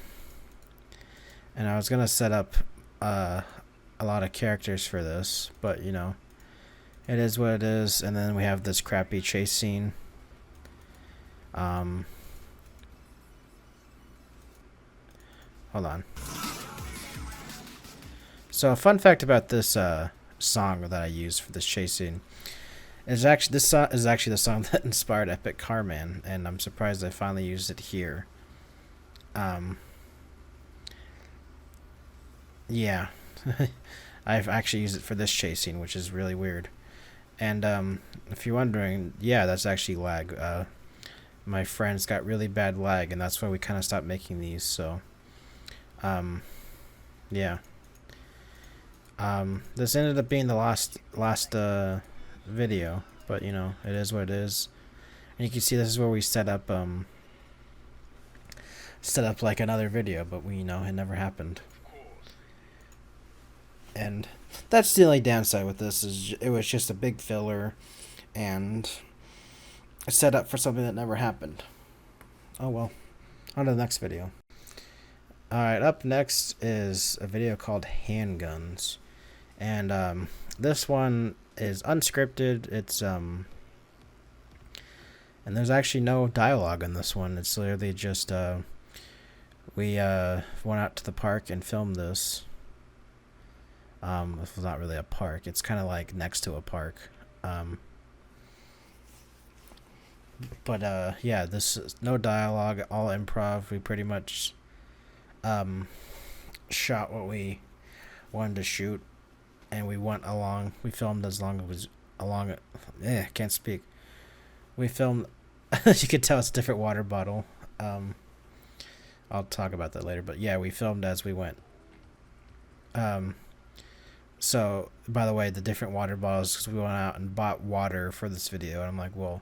I was gonna set up a lot of characters for this, but you know, it is what it is. And then we have this crappy chase scene. Hold on. So a fun fact about this song that I used for this chase scene is actually the song that inspired Epic Carman, and I'm surprised I finally used it here. Yeah. I've actually used it for this chase scene, which is really weird. And if you're wondering, yeah, that's actually lag. My friends got really bad lag, and that's why we kind of stopped making these. So, yeah. This ended up being the last video, but you know, it is what it is. And you can see this is where we set up like another video, but we, you know, it never happened. And that's the only downside with this, is it was just a big filler and set up for something that never happened. Oh well. On to the next video. Alright, up next is a video called Handguns. And this one is unscripted. It's and there's actually no dialogue in this one. It's literally just we went out to the park and filmed this. This was not really a park. It's kind of like next to a park. But yeah, this is no dialogue, all improv. We pretty much shot what we wanted to shoot, and we went along. We filmed as long as it was along it. Can't speak. We filmed. You could tell it's a different water bottle. I'll talk about that later. But yeah, we filmed as we went. So, by the way, the different water bottles, because we went out and bought water for this video, and I'm like, well,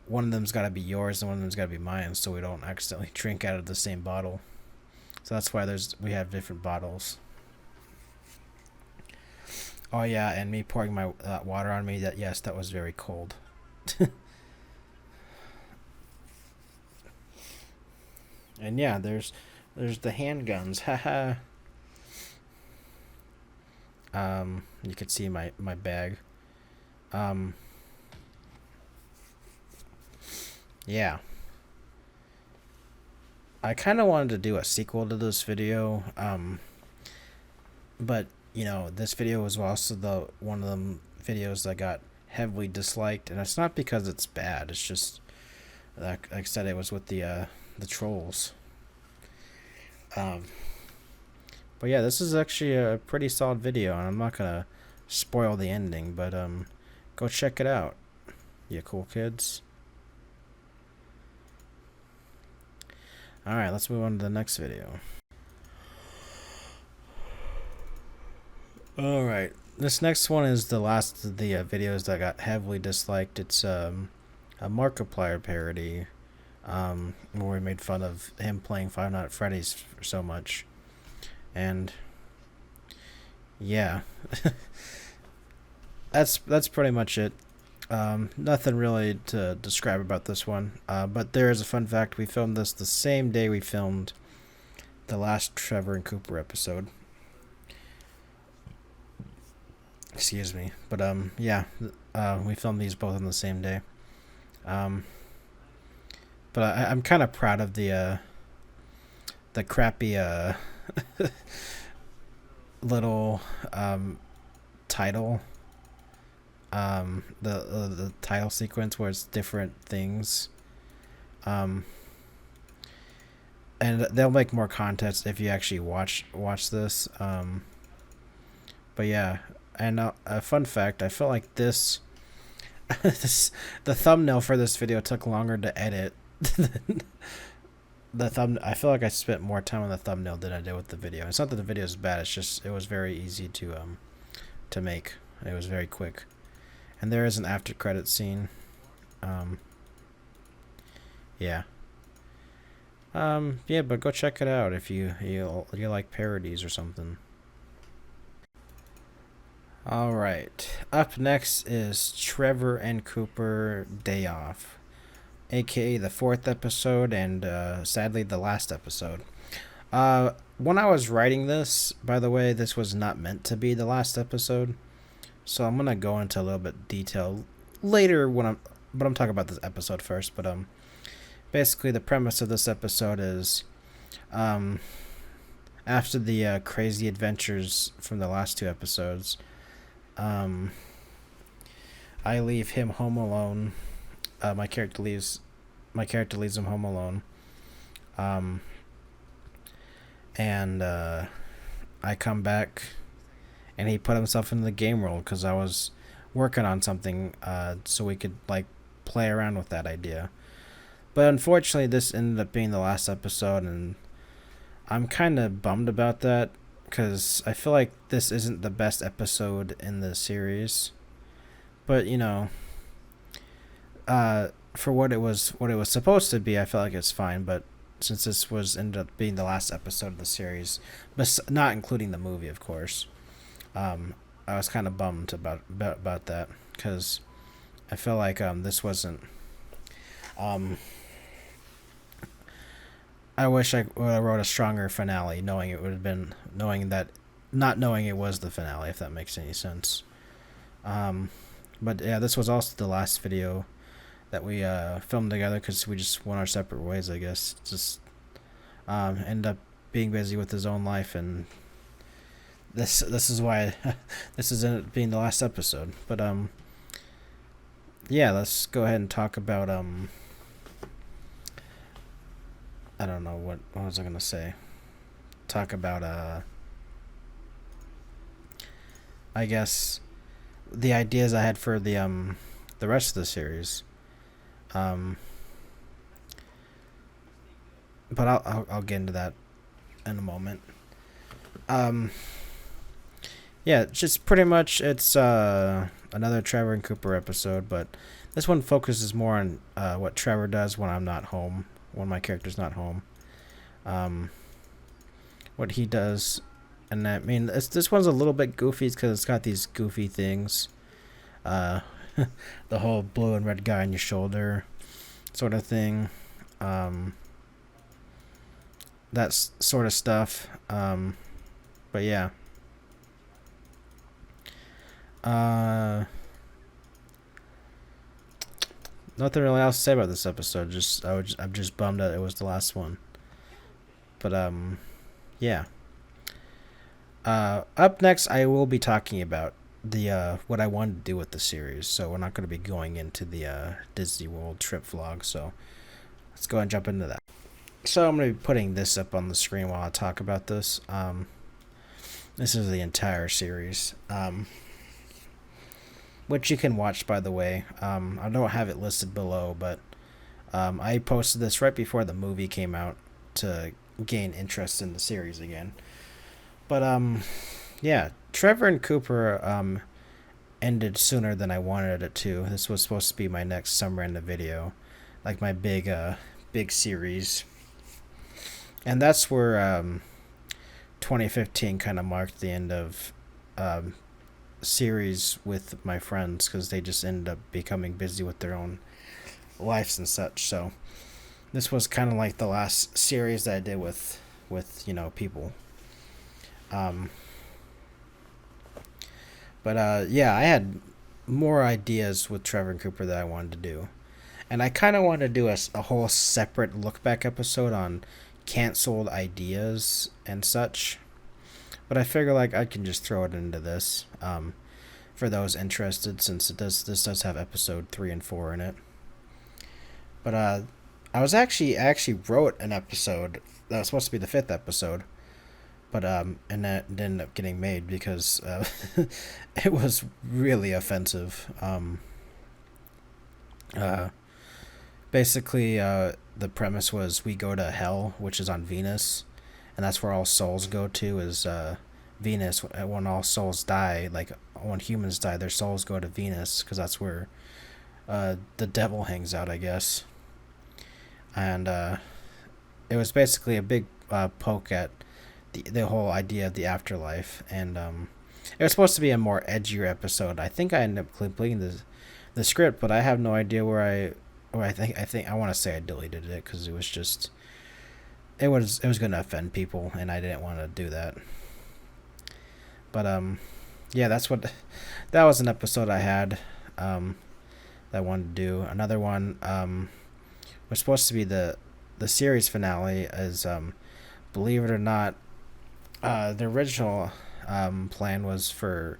one of them's got to be yours and one of them's got to be mine, so we don't accidentally drink out of the same bottle. So that's why we have different bottles. Oh yeah, and me pouring my water on me, that was very cold. And yeah, there's the handguns. Haha. You could see my bag. Yeah. I kind of wanted to do a sequel to this video, but you know, this video was also one of the videos that got heavily disliked, and it's not because it's bad. It's just like I said, it was with the trolls. But yeah, this is actually a pretty solid video, and I'm not gonna spoil the ending, but go check it out, you cool kids. Alright, let's move on to the next video. Alright, this next one is the last of the videos that got heavily disliked. It's a Markiplier parody, where we made fun of him playing Five Nights at Freddys so much. And yeah, that's pretty much it. Nothing really to describe about this one, but there is a fun fact. We filmed this the same day we filmed the last Trevor and Cooper episode. Excuse me, but yeah, we filmed these both on the same day. But I'm kind of proud of the crappy little title. The title sequence where it's different things. And they'll make more content if you actually watch this. But yeah, and a fun fact, I felt like the thumbnail for this video took longer to edit than I feel like I spent more time on the thumbnail than I did with the video. It's not that the video is bad, it's just it was very easy to make. It was very quick. And there is an after credit scene. Yeah. Yeah, but go check it out if you like parodies or something. Alright. Up next is Trevor and Cooper Day Off. aka the 4th episode, and sadly the last episode. When I was writing this, by the way, this was not meant to be the last episode, so I'm gonna go into a little bit detail later but I'm talking about this episode first. But basically the premise of this episode is, after the crazy adventures from the last 2 episodes, I leave him home alone. My character leaves him home alone. And I come back, and he put himself into the game world because I was working on something, so we could like play around with that idea. But unfortunately, this ended up being the last episode, and I'm kind of bummed about that because I feel like this isn't the best episode in the series. But for what it was supposed to be, I felt like it's fine. But since this ended up being the last episode of the series, but not including the movie, of course, I was kind of bummed about that because I felt like this wasn't. I wish I would have wrote a stronger finale, knowing it would have been not knowing it was the finale, if that makes any sense. But yeah, this was also the last video that we filmed together because we just went our separate ways, I guess. Just ended up being busy with his own life, and this is why this is ended up being the last episode. But yeah, let's go ahead and talk about I don't know what was I gonna say. Talk about I guess the ideas I had for the rest of the series. But I'll get into that in a moment. Yeah, just pretty much it's another Trevor and Cooper episode, but this one focuses more on what Trevor does when I'm not home, when my character's not home. What he does, and I mean this one's a little bit goofy because it's got these goofy things. The whole blue and red guy on your shoulder sort of thing. That sort of stuff. But yeah. Nothing really else to say about this episode. I'm just bummed that it was the last one. But yeah. Up next, I will be talking about the what I wanted to do with the series. So we're not going to be going into the Disneyworld trip vlog. So let's go and jump into that. So I'm going to be putting this up on the screen while I talk about this. This is the entire series, which you can watch, by the way. I don't have it listed below, but I posted this right before the movie came out to gain interest in the series again. But yeah, Trevor and Cooper ended sooner than I wanted it to. This was supposed to be my next summer in the video, like my big series. And that's where 2015 kind of marked the end of series with my friends because they just ended up becoming busy with their own lives and such. So this was kind of like the last series that I did with people. But yeah, I had more ideas with Trevor and Cooper that I wanted to do, and I kind of wanted to do a whole separate look back episode on canceled ideas and such. But I figure like I can just throw it into this for those interested, since this does have episode 3 and 4 in it. But I actually wrote an episode that was supposed to be the 5th episode, but and that ended up getting made because it was really offensive. Basically, the premise was we go to hell, which is on Venus, and that's where all souls go to, is Venus. When all souls die, like when humans die, their souls go to Venus because that's where the devil hangs out, I guess. And it was basically a big poke at the whole idea of the afterlife, and it was supposed to be a more edgier episode. I think I ended up completing the script, but I have no idea where or I want to say I deleted it because it was just it was going to offend people, and I didn't want to do that. But yeah, that was an episode I had that I wanted to do. Another one was supposed to be the series finale. Is believe it or not, the original plan was for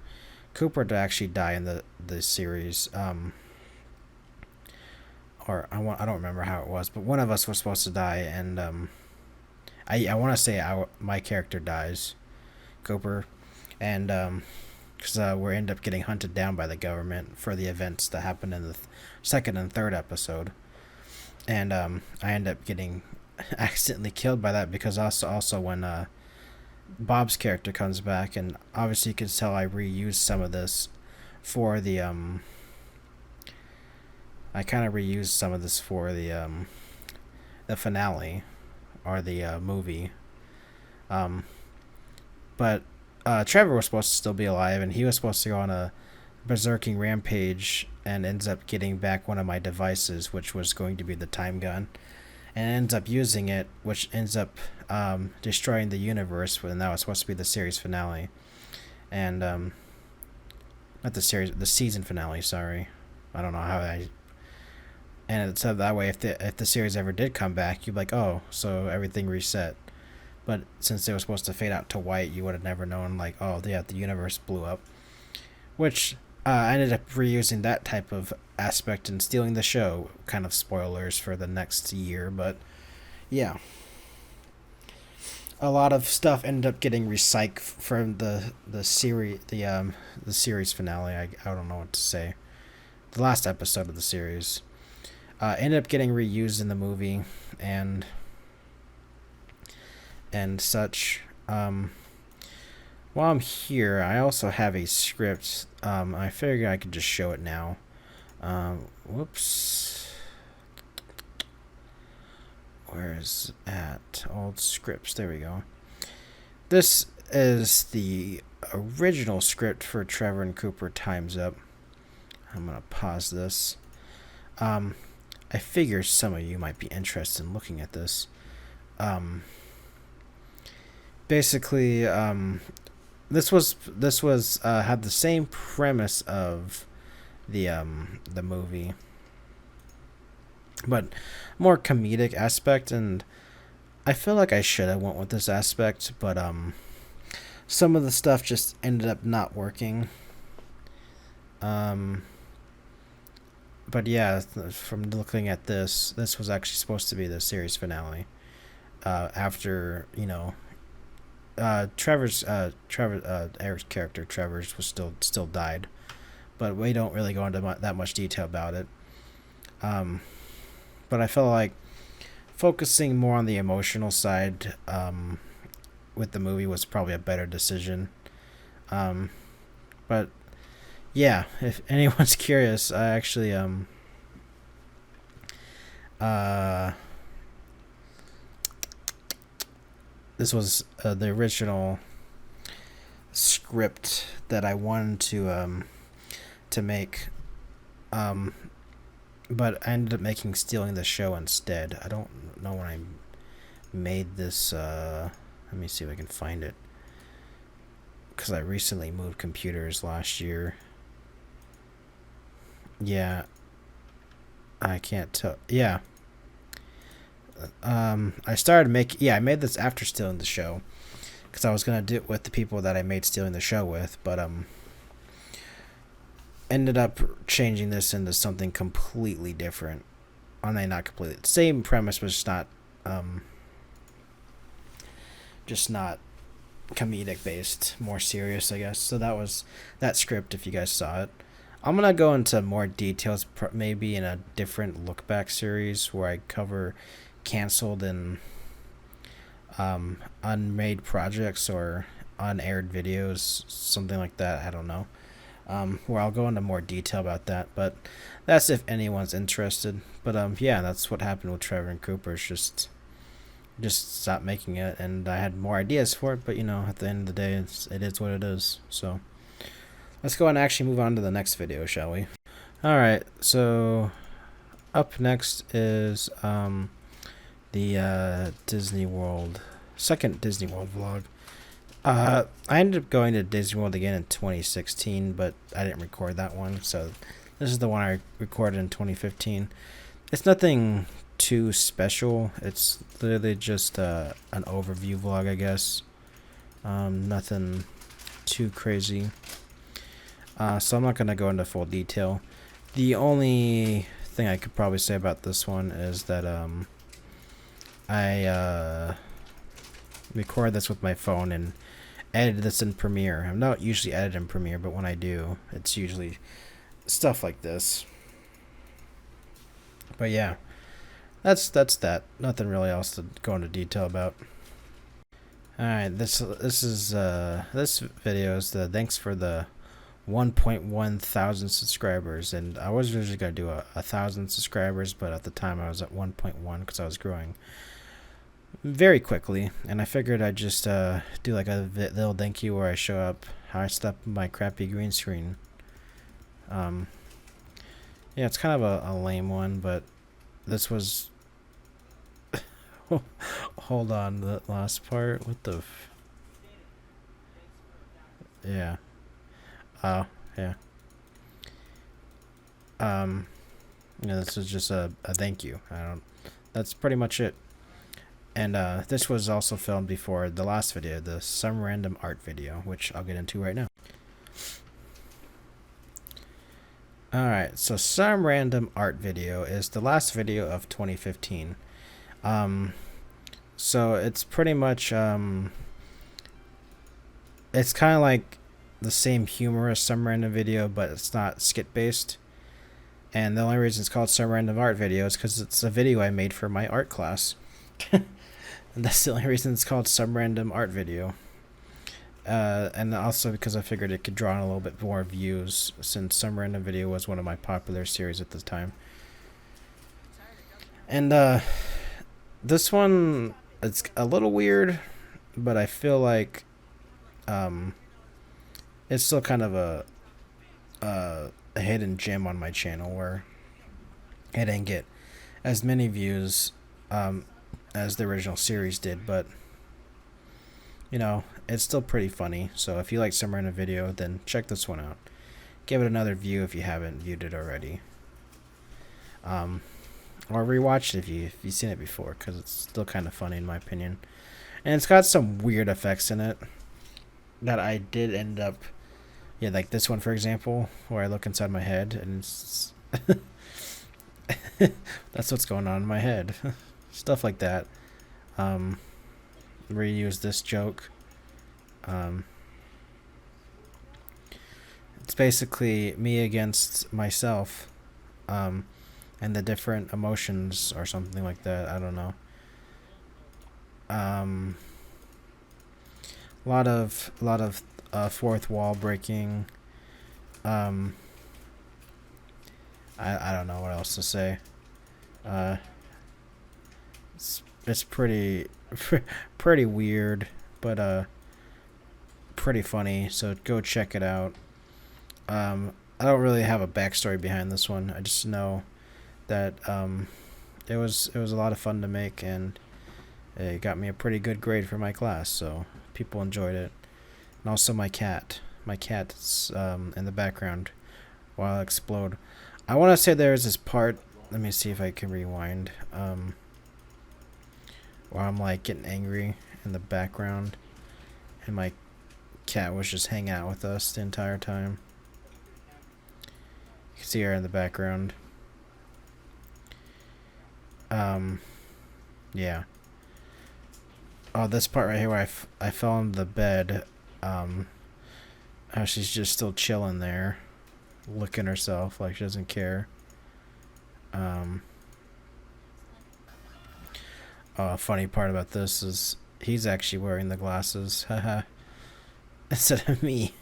Cooper to actually die in the series. Or I don't remember how it was, but one of us was supposed to die, and I want to say my character dies, Cooper, and because we end up getting hunted down by the government for the events that happened in the second and third episode, and I end up getting accidentally killed by that because also when Bob's character comes back, and obviously you can tell I reused some of this for the I kind of reused some of this for the finale or the movie. But Trevor was supposed to still be alive, and he was supposed to go on a berserking rampage and ends up getting back one of my devices, which was going to be the time gun, and ends up using it, which ends up destroying the universe, and that was supposed to be the series finale. And not the season finale, sorry. I don't know how I... And it said that way, if the series ever did come back, you'd be like, oh, so everything reset. But since they were supposed to fade out to white, you would have never known, like, oh, yeah, the universe blew up. Which I ended up reusing that type of aspect and stealing the show. Kind of spoilers for the next year, but yeah. A lot of stuff ended up getting recycled from the series finale. I don't know what to say. The last episode of the series. Ended up getting reused in the movie and such. While I'm here, I also have a script. I figured I could just show it now. Whoops. Where is it at? Old scripts. There we go. This is the original script for Trevor and Cooper Time's Up. I'm going to pause this. I figure some of you might be interested in looking at this. Basically, this was had the same premise of the movie, but more comedic aspect, and I feel like I should have went with this aspect, but some of the stuff just ended up not working. But yeah, from looking at this was actually supposed to be the series finale. After, Eric's character, Trevor's, was still died, but we don't really go into that much detail about it. But I felt like focusing more on the emotional side with the movie was probably a better decision. But yeah, if anyone's curious, I actually this was the original script that I wanted to make, but I ended up making Stealing the Show instead. I don't know when I made this. Let me see if I can find it, because I recently moved computers last year. Yeah, I can't tell. Yeah. I made this after Stealing the Show, because I was gonna do it with the people that I made Stealing the Show with, but ended up changing this into something completely different. Not completely same premise, but just not comedic based, more serious, I guess. So that was that script. If you guys saw it, I'm gonna go into more details, maybe in a different Lookback series where I cover canceled and unmade projects or unaired videos, something like that. I don't know. Where I'll go into more detail about that, but that's if anyone's interested. But yeah, that's what happened with Trevor and Cooper. It's just stopped making it, and I had more ideas for it, but at the end of the day, it is what it is. So let's go and actually move on to the next video, shall we? Alright, so up next is the Disney World, second Disney World vlog. I ended up going to Disney World again in 2016, but I didn't record that one, so this is the one I recorded in 2015. It's nothing too special. It's literally just an overview vlog, I guess. Nothing too crazy. So I'm not going to go into full detail. The only thing I could probably say about this one is that I record this with my phone and edit this in Premiere. I'm not usually edit in Premiere, but when I do, it's usually stuff like this. But yeah, that's that. Nothing really else to go into detail about. All right, this video is the thanks for the 1.1 thousand subscribers, and I was originally gonna do 1,000 subscribers, but at the time I was at 1.1 because I was growing very quickly, and I figured I'd just do like a little thank you where I show up how I set up my crappy green screen. Yeah, it's kind of a lame one, but this was hold on, the last part, what the yeah. Oh, yeah. Yeah, this is just a thank you. That's pretty much it. And this was also filmed before the last video, the some random art video, which I'll get into right now. Alright, so some random art video is the last video of 2015. So it's pretty much it's kind of like the same humor as some random video, but it's not skit based. And the only reason it's called some random art video is because it's a video I made for my art class. And that's the only reason it's called some random art video. And also because I figured it could draw in a little bit more views, since some random video was one of my popular series at the time. And this one, it's a little weird, but I feel like it's still kind of a hidden gem on my channel where it didn't get as many views as the original series did, but you know, it's still pretty funny. So if you like some random video, then check this one out. Give it another view if you haven't viewed it already, or rewatch it if you've seen it before, because it's still kind of funny in my opinion. And it's got some weird effects in it that I did end up, yeah, like this one for example, where I look inside my head and it's that's what's going on in my head. Stuff like that. Reuse this joke. It's basically me against myself, and the different emotions or something like that. I don't know. A lot of fourth wall breaking. I don't know what else to say. It's pretty pretty weird, but pretty funny. So go check it out. I don't really have a backstory behind this one. I just know that it was a lot of fun to make, and it got me a pretty good grade for my class. So people enjoyed it. And also my cat's in the background while I explode. I want to say there's this part, let me see if I can rewind, where I'm like getting angry in the background, and my cat was just hanging out with us the entire time. You can see her in the background. Yeah. Oh, this part right here where I fell in the bed, how she's just still chilling there, licking herself like she doesn't care. A funny part about this is he's actually wearing the glasses, haha, instead of me.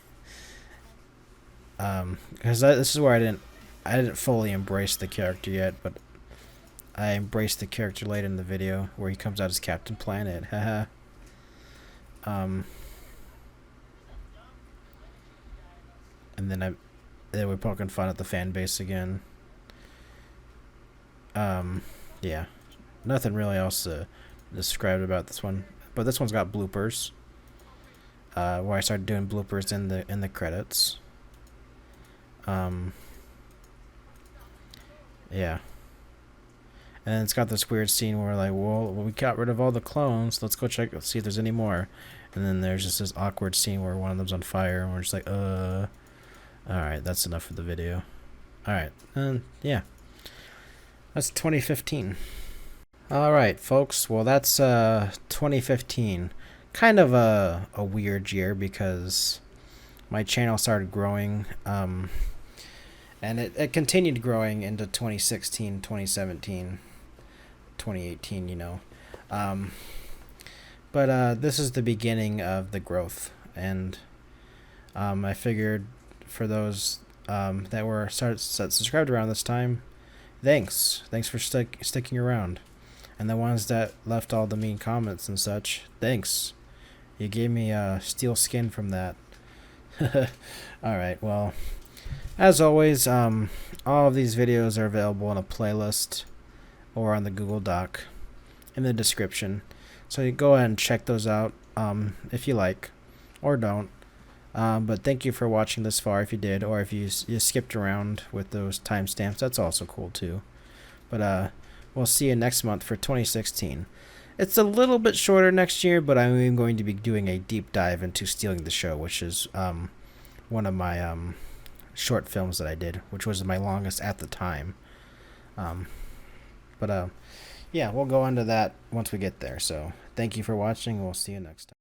Because this is where I didn't fully embrace the character yet, but I embraced the character later in the video where he comes out as Captain Planet, haha. And then we're poking fun at the fan base again. Yeah, nothing really else to describe about this one. But this one's got bloopers. Where I started doing bloopers in the credits. Yeah. And it's got this weird scene where like, well, we got rid of all the clones. Let's go check, see if there's any more. And then there's just this awkward scene where one of them's on fire, and we're just like, all right, that's enough for the video. All right, and yeah, that's 2015. All right, folks. Well, that's 2015. Kind of a weird year because my channel started growing, and it continued growing into 2016, 2017, 2018, you know. But this is the beginning of the growth, and I figured for those that were subscribed around this time, thanks for sticking around, and the ones that left all the mean comments and such, thanks. You gave me steel skin from that. All right, well, as always, all of these videos are available in a playlist or on the Google Doc in the description. So you go ahead and check those out if you like, or don't. But thank you for watching this far if you did, or if you skipped around with those timestamps, that's also cool too. But we'll see you next month for 2016. It's a little bit shorter next year, but I'm going to be doing a deep dive into Stealing the Show, which is one of my short films that I did, which was my longest at the time. But yeah, we'll go into that once we get there. So thank you for watching. We'll see you next time.